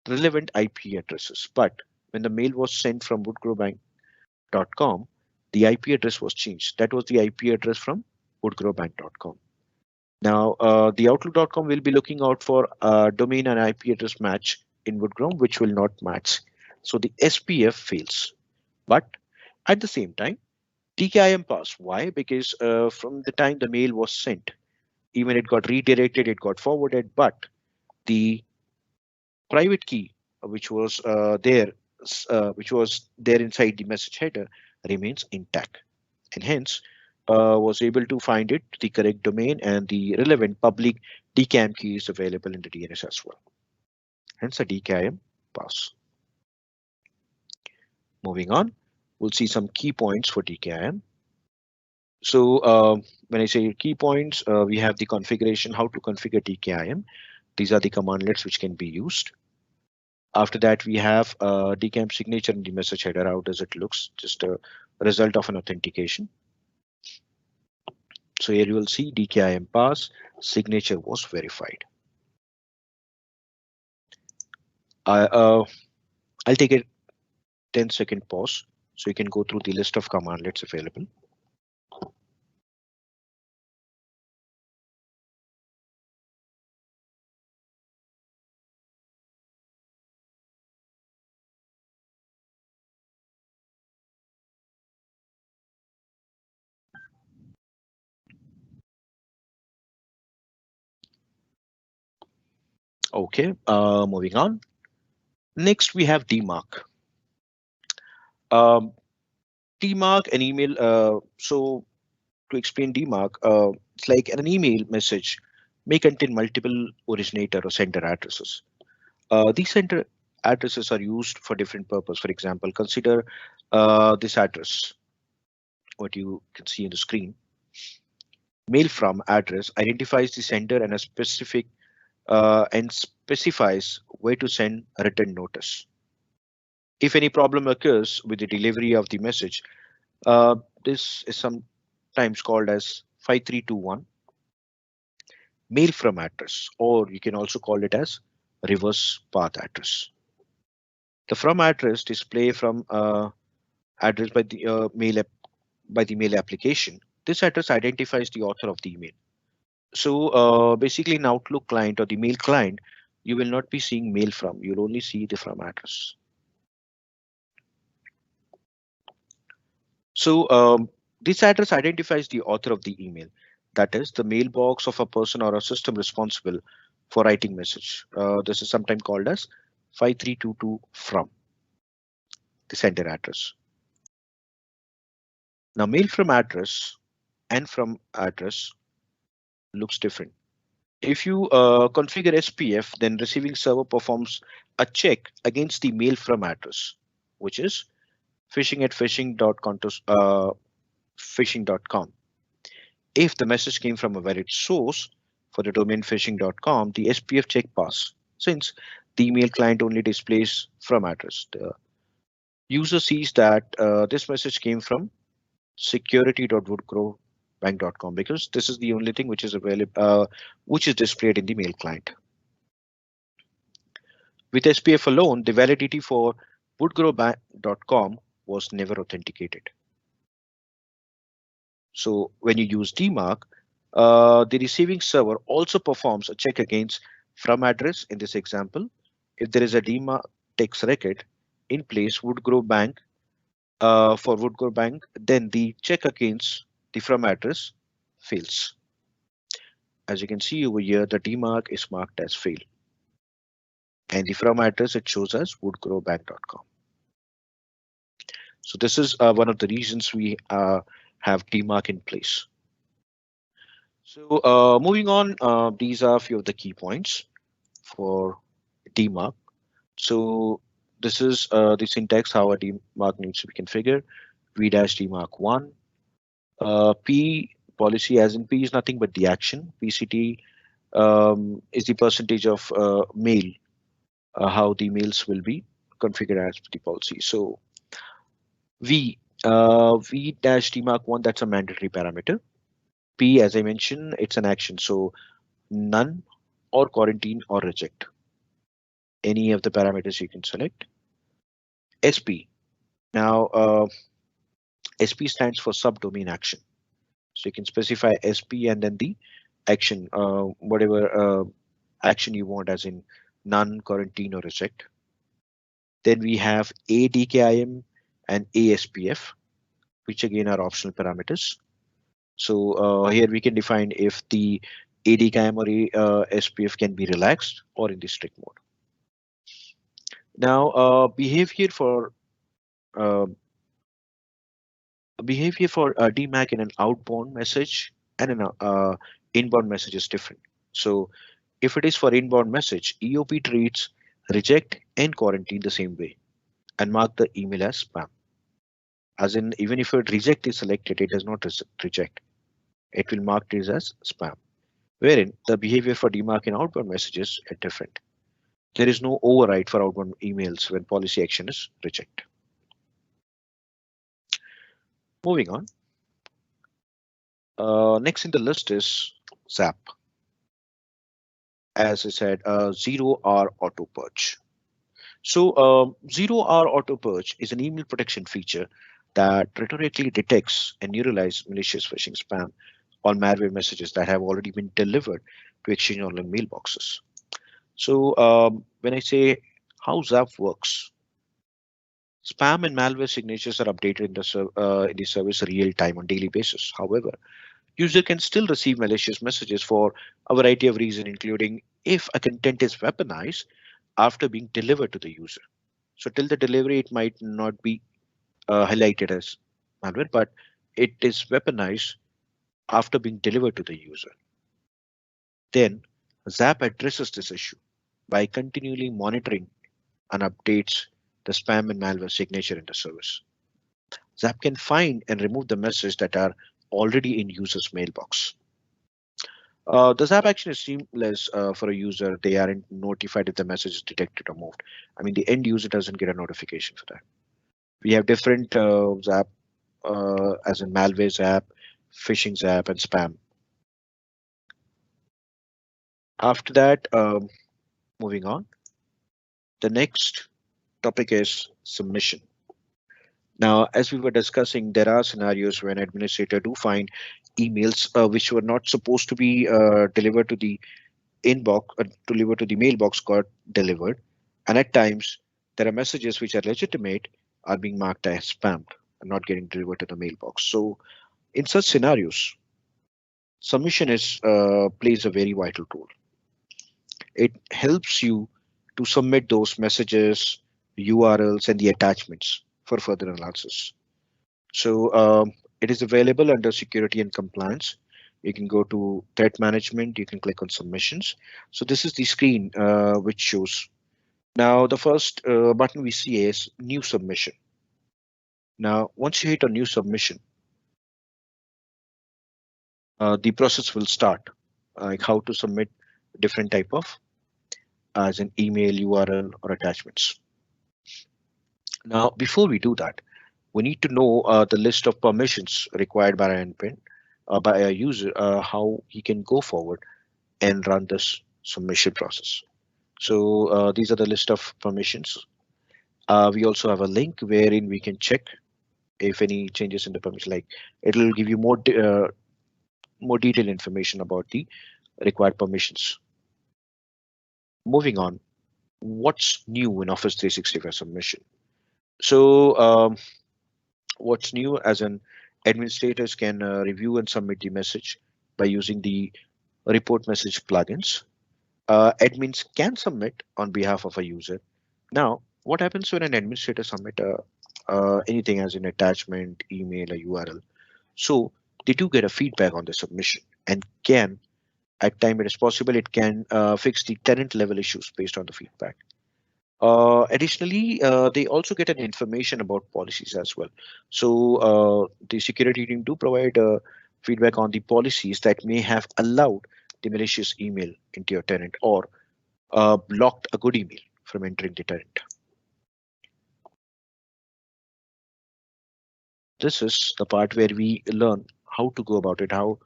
S1: relevant IP addresses. But when the mail was sent from woodgrowbank.com, the IP address was changed. That was the IP address from woodgrowbank.com. Now, the outlook.com will be looking out for a domain and IP address match in Woodgrow, which will not match. So the SPF fails. But at the same time, DKIM pass. Why? Because from the time the mail was sent, even it got redirected, it got forwarded, but the private key, which was there inside the message header, remains intact, and hence was able to find it the correct domain and the relevant public DKIM key is available in the DNS as well. Hence a DKIM pass. Moving on, we'll see some key points for DKIM. So when I say key points, we have the configuration, how to configure DKIM. These are the commandlets which can be used. After that, we have DKIM signature in the message header. How does it looks? Just a result of an authentication. So here you will see DKIM pass, signature was verified. I'll take a 10-second pause so you can go through the list of commandlets available. Okay, moving on. Next, we have DMARC. DMARC, an email. So to explain DMARC, it's like an email message may contain multiple originator or sender addresses. These sender addresses are used for different purpose. For example, consider this address, what you can see on the screen. Mail from address identifies the sender and a specific and specifies where to send a written notice. If any problem occurs with the delivery of the message, this is sometimes called as 5321 mail from address, or you can also call it as reverse path address. The from address display from address by the mail application. This address identifies the author of the email. So basically in Outlook client or the mail client, you will not be seeing mail from, you'll only see the from address. So this address identifies the author of the email, that is the mailbox of a person or a system responsible for writing message. This is sometimes called as 5322 from the sender address. Now mail from address and from address looks different. If you configure SPF, then receiving server performs a check against the mail from address, which is phishing@phishing.com. If the message came from a valid source for the domain phishing.com, the SPF check pass, since the email client only displays from address. The user sees that this message came from security.woodgrowbank.com because this is the only thing which is available, which is displayed in the mail client. With SPF alone, the validity for woodgrowbank.com was never authenticated. So when you use DMARC, the receiving server also performs a check against from address. In this example, if there is a DMARC text record in place, Woodgrow Bank for Woodgrow Bank, then the check against the from address fails. As you can see over here, the DMARC is marked as fail, and the from address it shows as woodgrowbank.com. So this is one of the reasons we have DMARC in place. So moving on, these are a few of the key points for DMARC. So this is the syntax how a DMARC needs to be configured. V-DMARC1. P policy as in P is nothing but the action. PCT is the percentage of mail, how the mails will be configured as per the policy. So V dash DMARC one, that's a mandatory parameter. P, as I mentioned, it's an action. So none or quarantine or reject. Any of the parameters you can select. SP. Now, SP stands for subdomain action. So you can specify SP and then the action, whatever action you want, as in none, quarantine, or reject. Then we have ADKIM and ASPF, which again are optional parameters. So here we can define if the ADKIM or SPF can be relaxed or in the strict mode. Now, uh, behavior for DMAC in an outbound message and an inbound message is different. So if it is for inbound message, EOP treats reject and quarantine the same way and mark the email as spam. As in, even if a reject is selected, it does not reject. It will mark this as spam. Wherein the behavior for DMARC in outbound messages is different. There is no override for outbound emails when policy action is reject. Moving on. Next in the list is ZAP. As I said, zero hour auto purge. So zero hour auto purge is an email protection feature that rhetorically detects and neuralizes malicious phishing spam or malware messages that have already been delivered to Exchange Online mailboxes. So when I say how ZAP works, spam and malware signatures are updated in the service real time on daily basis. However, user can still receive malicious messages for a variety of reasons, including if a content is weaponized after being delivered to the user. So till the delivery, it might not be highlighted as malware, but it is weaponized after being delivered to the user. Then ZAP addresses this issue by continually monitoring and updates the spam and malware signature in the service. ZAP can find and remove the messages that are already in user's mailbox. The ZAP action is seamless for a user. They aren't notified if the message is detected or moved. I mean, the end user doesn't get a notification for that. We have different ZAP, as in malware ZAP, phishing ZAP, and spam. After that, moving on, the next topic is submission. Now, as we were discussing, there are scenarios when administrators do find emails which were not supposed to be delivered to the inbox, delivered to the mailbox got delivered. And at times, there are messages which are legitimate are being marked as spammed and not getting delivered to the mailbox. So in such scenarios, submission is plays a very vital role. It helps you to submit those messages, URLs, and the attachments for further analysis. So it is available under security and compliance. You can go to threat management. You can click on submissions. So this is the screen which shows. Now the first button we see is new submission. Now once you hit a new submission, the process will start, like how to submit different type of as an email, URL, or attachments. Now before we do that, we need to know the list of permissions required by an endpoint, by a user, how he can go forward and run this submission process. So these are the list of permissions. We also have a link wherein we can check if any changes in the permission, like it will give you more detailed information about the required permissions. Moving on, what's new in Office 365 submission? So what's new, as an administrators can review and submit the message by using the report message plugins. Admins can submit on behalf of a user. Now, what happens when an administrator submit anything as an attachment, email, or URL? So they do get a feedback on the submission and can, at time it is possible, it can fix the tenant level issues based on the feedback. Additionally, they also get an information about policies as well. So the security team do provide feedback on the policies that may have allowed the malicious email into your tenant, or blocked a good email from entering the tenant. This is the part where we learn how to go about it, how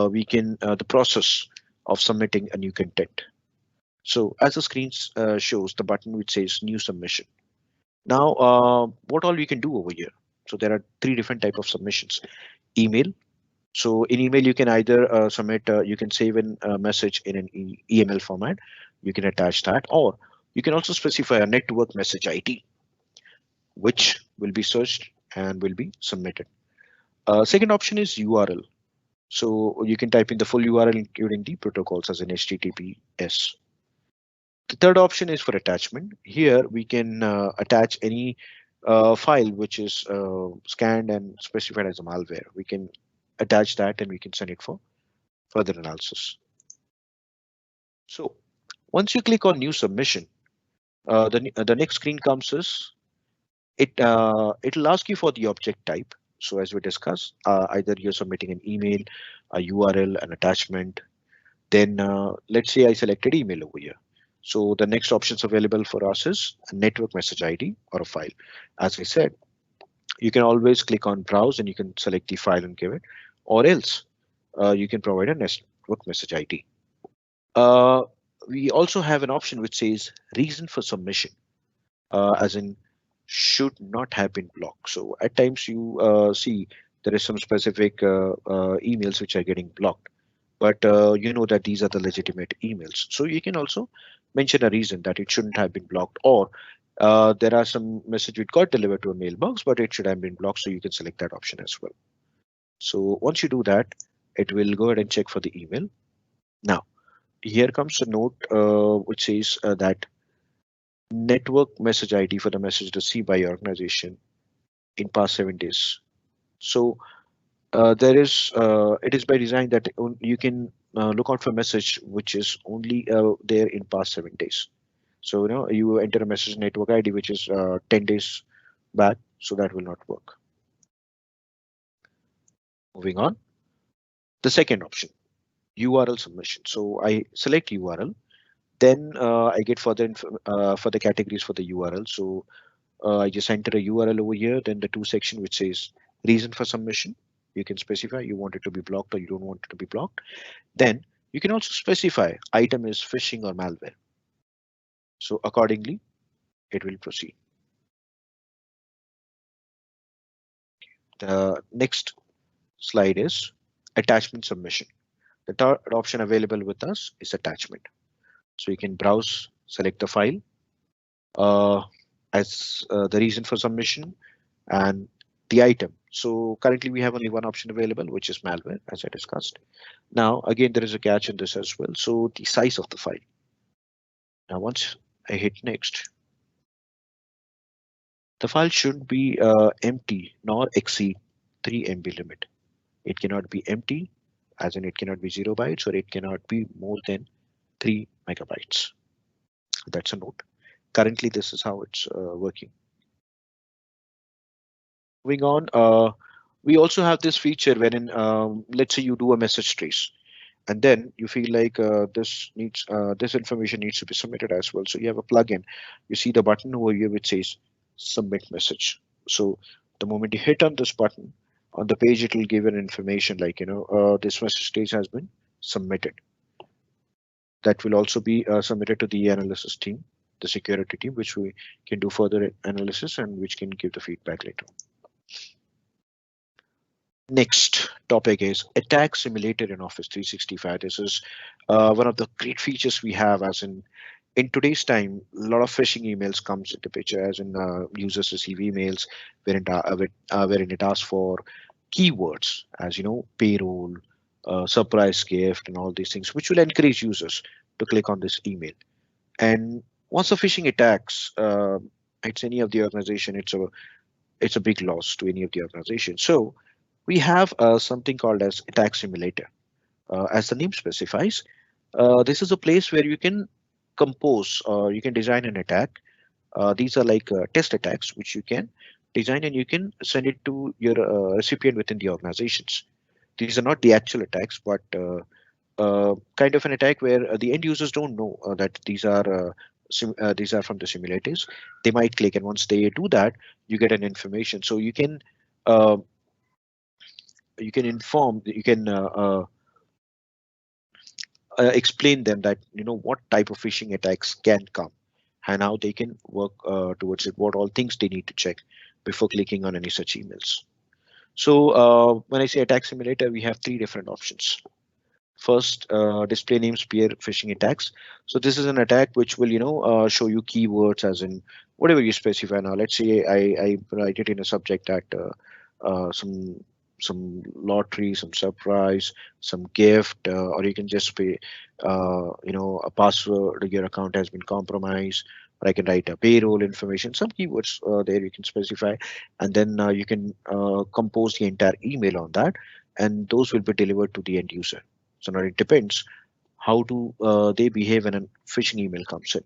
S1: we can the process of submitting a new content. So as the screen shows, the button which says new submission. Now, what all you can do over here? So there are three different type of submissions. Email. So in email, you can either submit, you can save in a message in an EML format. You can attach that, or you can also specify a network message ID, which will be searched and will be submitted. Second option is URL. So you can type in the full URL, including the protocols as an HTTPS. The third option is for attachment. Here we can attach any file which is scanned and specified as a malware. We can attach that and we can send it for further analysis. So once you click on new submission, the next screen comes is it'll ask you for the object type. So as we discussed, either you're submitting an email, a URL, an attachment. Then let's say I selected email over here. So the next options available for us is a network message ID or a file. As I said, you can always click on browse and you can select the file and give it, or else you can provide a network message ID. We also have an option which says reason for submission, as in should not have been blocked. So at times you see there is some specific emails which are getting blocked, but you know that these are the legitimate emails. So you can also mention a reason that it shouldn't have been blocked, or there are some message which got delivered to a mailbox, but it should have been blocked. So you can select that option as well. So once you do that, it will go ahead and check for the email. Now, here comes a note which says that network message ID for the message received by your organization in past 7 days. So it is by design that you can look out for a message which is only there in past 7 days. So you enter a message network ID which is 10 days back, so that will not work. Moving on, the second option, URL submission. So I select URL, then I get further categories for the URL. So I just enter a URL over here, then the to section which says reason for submission. You can specify you want it to be blocked or you don't want it to be blocked. Then you can also specify item is phishing or malware. So accordingly, it will proceed. The next slide is attachment submission. The third option available with us is attachment. So you can browse, select the file as the reason for submission and the item. So currently we have only one option available, which is malware, as I discussed. Now, again, there is a catch in this as well. So the size of the file. Now, once I hit next, the file should be empty nor exceed 3 MB limit. It cannot be empty, as in it cannot be 0 bytes, or it cannot be more than 3 megabytes. That's a note. Currently, this is how it's working. Moving on, we also have this feature wherein, let's say you do a message trace, and then you feel like this information needs to be submitted as well. So you have a plugin. You see the button over here which says submit message. So the moment you hit on this button on the page, it will give an information like this message trace has been submitted. That will also be submitted to the analysis team, the security team, which we can do further analysis and which can give the feedback later. Next topic is attack simulator in Office 365. This is one of the great features we have, as in today's time, a lot of phishing emails comes into picture, as in users receive emails wherein it asks for keywords, as payroll, surprise gift, and all these things, which will encourage users to click on this email. And once the phishing attacks, it's any of the organization, it's a big loss to any of the organization. So we have something called as attack simulator. As the name specifies, this is a place where you can compose, you can design an attack. These are like test attacks, which you can design and you can send it to your recipient within the organizations. These are not the actual attacks, but kind of an attack where the end users don't know that these are from the simulators. They might click, and once they do that, you get an information. So uh, you can explain them that what type of phishing attacks can come and how they can work towards it. What all things they need to check before clicking on any such emails. So when I say attack simulator, we have three different options. First, display name spear phishing attacks. So this is an attack which will, show you keywords as in whatever you specify. Now, let's say I write it in a subject that some lottery, some surprise, some gift, or you can just pay, a password. Your account has been compromised. Or I can write a payroll information, some keywords there you can specify, and then you can compose the entire email on that, and those will be delivered to the end user. So now it depends how do they behave when a phishing email comes in.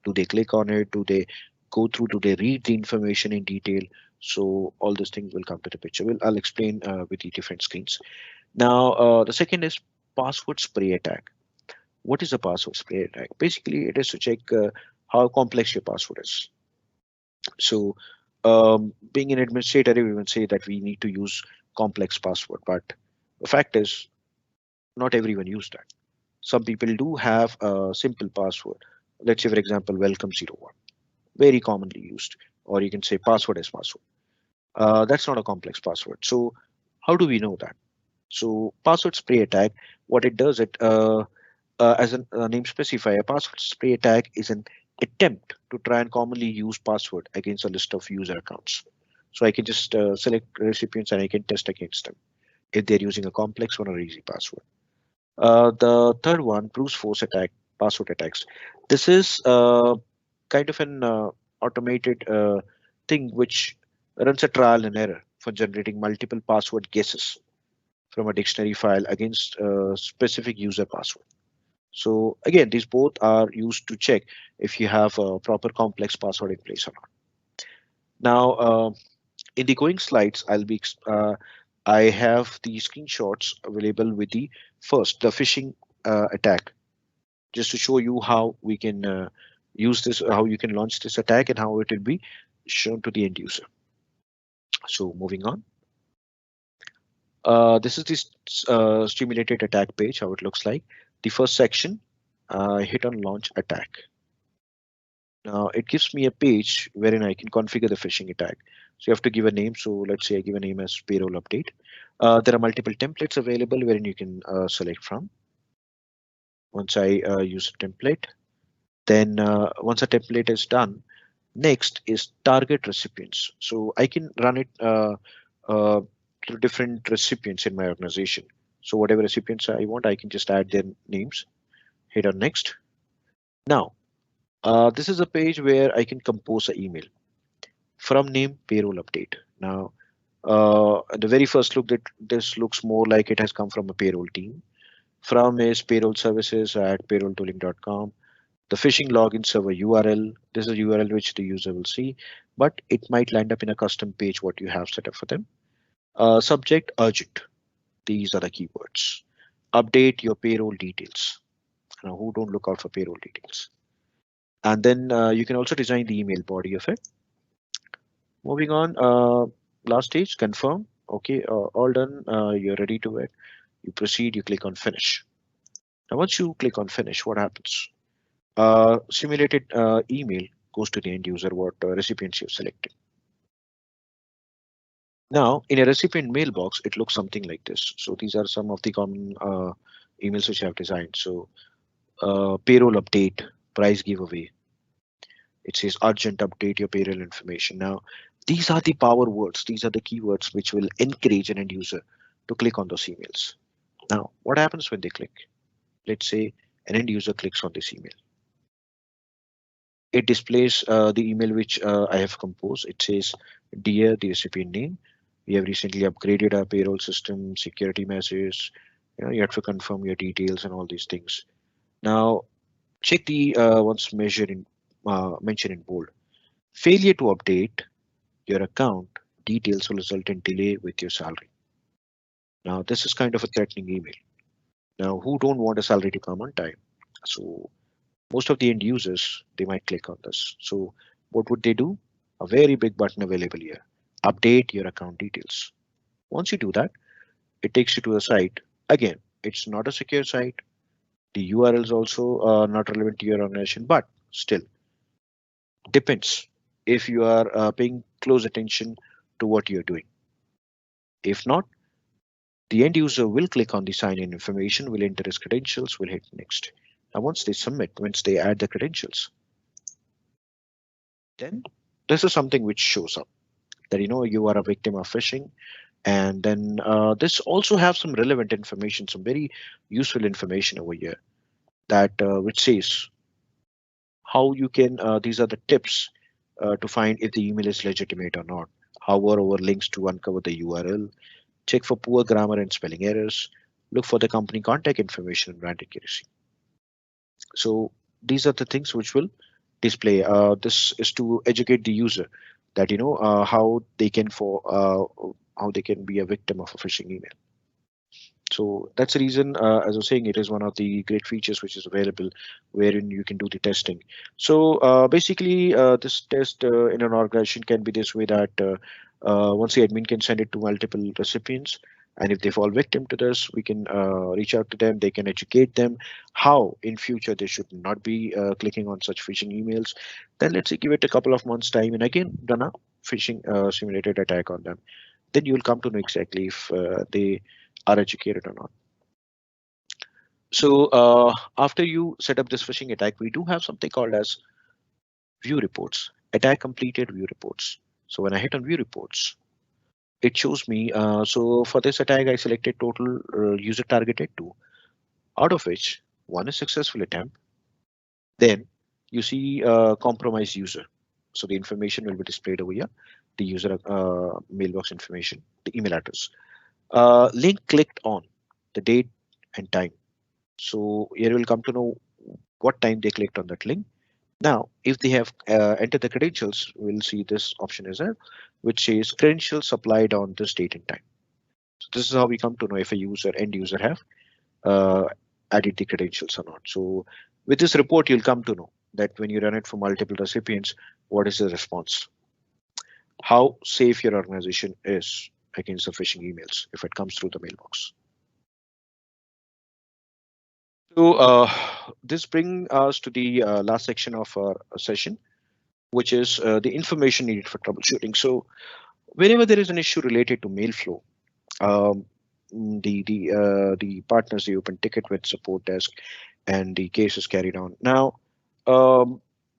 S1: Do they click on it? Do they go through? Do they read the information in detail? So all those things will come to the picture. I'll explain with the different screens. Now the second is password spray attack. What is a password spray attack? Basically, it is to check how complex your password is. So being an administrator, we would say that we need to use complex password, but the fact is not everyone use that. Some people do have a simple password. Let's say, for example, welcome 01, very commonly used, or you can say password as password. That's not a complex password. So how do we know that? So password spray attack, what it does, as a name specifier, a password spray attack is an attempt to try and commonly use password against a list of user accounts. So I can just select recipients and I can test against them if they're using a complex one or easy password. The third one, brute force attack, password attacks. This is kind of an automated thing which runs a trial and error for generating multiple password guesses from a dictionary file against a specific user password. So again, these both are used to check if you have a proper complex password in place or not. Now, in the going slides, I have the screenshots available with the phishing attack, just to show you how we can use this, how you can launch this attack, and how it will be shown to the end user. So moving on, this is this stimulated attack page, how it looks like. The first section, hit on launch attack. Now it gives me a page wherein I can configure the phishing attack. So you have to give a name. So let's say I give a name as payroll update. There are multiple templates available wherein you can select from. Once I use a template, then once a template is done, next is target recipients. So I can run it uh, to different recipients in my organization. So whatever recipients I want, I can just add their names, hit on next. Now, this is a page where I can compose an email from name payroll update. Now, the very first look, that this looks more like it has come from a payroll team. From is payroll services at payrolltooling.com. The phishing login server URL. This is a URL which the user will see, but it might land up in a custom page what you have set up for them. Subject urgent. These are the keywords. Update your payroll details. Now, who don't look out for payroll details? And then you can also design the email body of it. Moving on, last stage, confirm. Okay, all done. You're ready to it. You proceed. You click on finish. Now, once you click on finish, what happens? Simulated email goes to the end user what recipients you've selected. Now, in a recipient mailbox, it looks something like this. So these are some of the common emails which I have designed. So payroll update, price giveaway. It says urgent, update your payroll information. Now, these are the power words. These are the keywords which will encourage an end user to click on those emails. Now, what happens when they click? Let's say an end user clicks on this email. It displays the email which I have composed. It says, dear the recipient name, we have recently upgraded our payroll system, security measures. You have to confirm your details and all these things. Now, check the once mentioned in bold. Failure to update your account details will result in delay with your salary. Now, this is kind of a threatening email. Now, who don't want a salary to come on time? So most of the end users, they might click on this. So what would they do? A very big button available here. Update your account details. Once you do that, it takes you to a site. Again, it's not a secure site. The URL is also not relevant to your organization, but still depends if you are paying close attention to what you're doing. If not, the end user will click on the sign in information, will enter his credentials, will hit next. Now, once they submit, once they add the credentials, then this is something which shows up that you are a victim of phishing. And then this also have some relevant information, some very useful information over here that which says how you can these are the tips to find if the email is legitimate or not. Hover over links to uncover the URL, check for poor grammar and spelling errors, look for the company contact information and brand accuracy. So these are the things which will display. This is to educate the user that how they can how they can be a victim of a phishing email. So that's the reason, as I was saying, it is one of the great features which is available wherein you can do the testing. So basically, this test in an organization can be this way that once the admin can send it to multiple recipients, and if they fall victim to this, we can reach out to them. They can educate them how in future they should not be clicking on such phishing emails. Then let's say give it a couple of months time, and again run a phishing simulated attack on them. Then you will come to know exactly if they are educated or not. So after you set up this phishing attack, we do have something called as view reports, attack completed view reports. So when I hit on view reports, it shows me. So for this attack, I selected total user targeted two, out of which one is successful attempt. Then you see compromised user. So the information will be displayed over here, the user mailbox information, the email address. Link clicked on, the date and time. So here we'll come to know what time they clicked on that link. Now, if they have entered the credentials, we'll see this option is there, which says credentials supplied on this date and time. So this is how we come to know if a end user have uh, added the credentials or not. So with this report, you'll come to know that when you run it for multiple recipients, what is the response? How safe your organization is against the phishing emails if it comes through the mailbox. So this brings us to the last section of our session, which is the information needed for troubleshooting. So whenever there is an issue related to mail flow, um, the partners they open ticket with support desk, and the case is carried on. Now,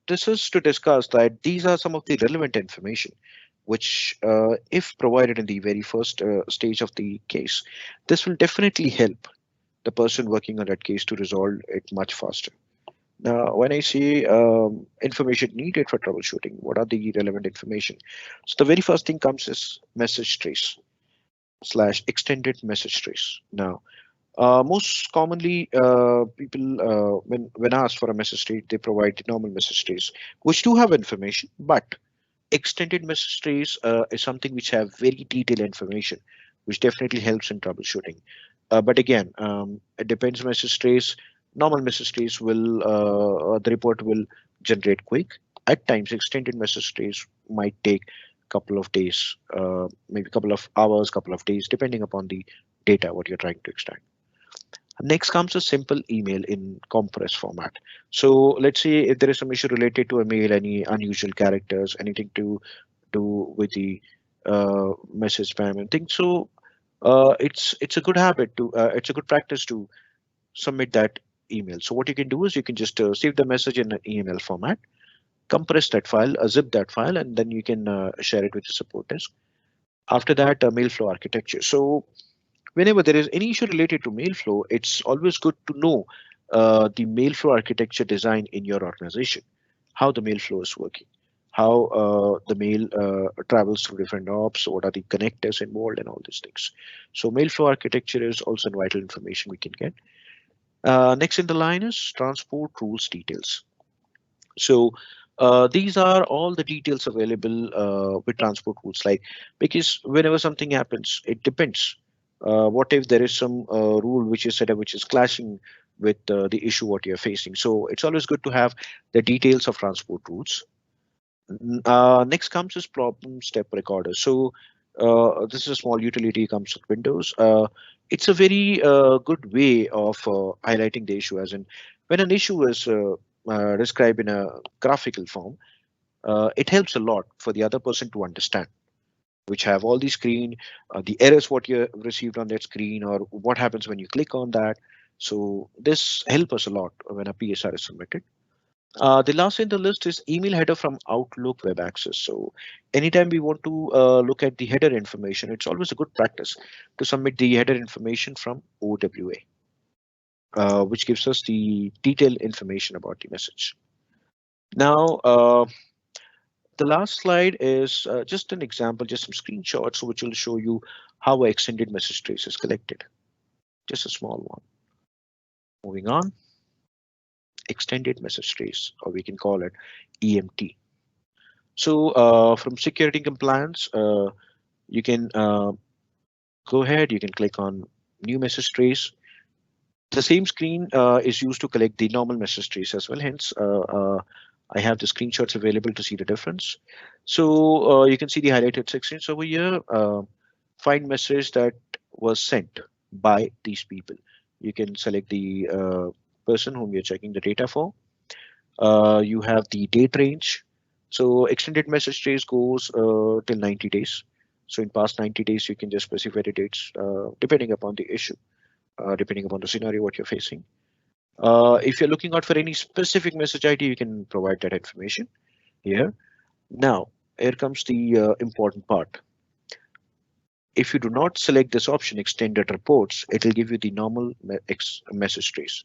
S1: this is to discuss that these are some of the relevant information which, if provided in the very first stage of the case, this will definitely help the person working on that case to resolve it much faster. Now, when I say information needed for troubleshooting, what are the relevant information? So the very first thing comes is message trace slash extended message trace. Now, most commonly, people when asked for a message trace, they provide the normal message trace, which do have information, but extended message trace is something which have very detailed information, which definitely helps in troubleshooting. But again, it depends message trace. Normal message trace will the report will generate quick. At times, extended message trace might take couple of days, maybe couple of hours, couple of days, depending upon the data what you're trying to extract. Next comes a simple email in compressed format. So let's say if there is some issue related to a mail, any unusual characters, anything to do with the message spam and things. So it's a good habit to it's a good practice to submit that email. So what you can do is you can just save the message in an email format, compress that file, zip that file, and then you can share it with the support desk. After that, mail flow architecture. So whenever there is any issue related to mail flow, it's always good to know the mail flow architecture design in your organization, how the mail flow is working, how the mail travels through different ops, what are the connectors involved, and all these things. So mail flow architecture is also vital information we can get. Next in the line is transport rules details. So these are all the details available with transport rules, like because whenever something happens, it depends. What if there is some rule which is set up which is clashing with the issue what you're facing? So it's always good to have the details of transport routes. Next comes is problem step recorder. So this is a small utility comes with Windows. It's a very good way of highlighting the issue, as in when an issue is described in a graphical form, it helps a lot for the other person to understand, which have all the screen, the errors what you received on that screen, or what happens when you click on that. So this helps us a lot when a PSR is submitted. The last in the list is email header from Outlook Web Access. So anytime we want to look at the header information, it's always a good practice to submit the header information from OWA, which gives us the detailed information about the message. Now, the last slide is just an example, just some screenshots, which will show you how an extended message trace is collected. Just a small one. Moving on, extended message trace, or we can call it EMT. So from security compliance, you can go ahead, you can click on new message trace. The same screen is used to collect the normal message trace as well. Hence, I have the screenshots available to see the difference. So you can see the highlighted sections over here. Find message that was sent by these people. You can select the person whom you're checking the data for. You have the date range. So extended message trace goes till 90 days. So in past 90 days, you can just specify the dates depending upon the issue, depending upon the scenario what you're facing. If you're looking out for any specific message ID, you can provide that information here. Now, here comes the important part. If you do not select this option, extended reports, it will give you the normal message trace.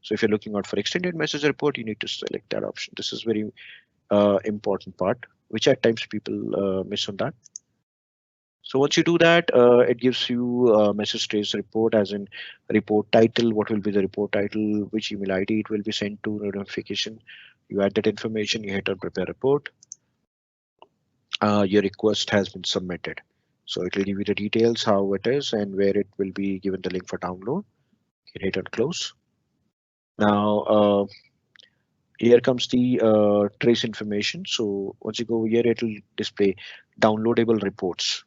S1: So if you're looking out for extended message report, you need to select that option. This is very important part, which at times people miss on that. So once you do that, it gives you a message trace report, as in report title, what will be the report title, which email ID it will be sent to, notification. You add that information, you hit on prepare report. Your request has been submitted. So it will give you the details, how it is, and where it will be given the link for download. You can hit on close. Now, here comes the trace information. So once you go here, it will display downloadable reports.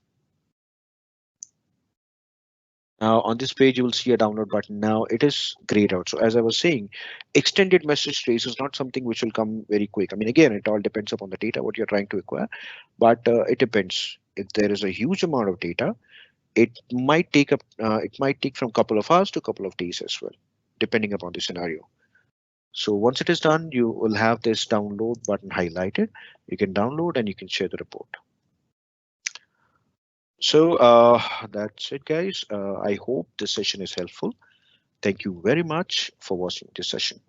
S1: Now on this page, you will see a download button. Now it is grayed out. So as I was saying, extended message trace is not something which will come very quick. I mean, again, it all depends upon the data, what you're trying to acquire, but it depends. If there is a huge amount of data, it might take from a couple of hours to a couple of days as well, depending upon the scenario. So once it is done, you will have this download button highlighted. You can download and you can share the report. So that's it, guys. I hope this session is helpful. Thank you very much for watching this session.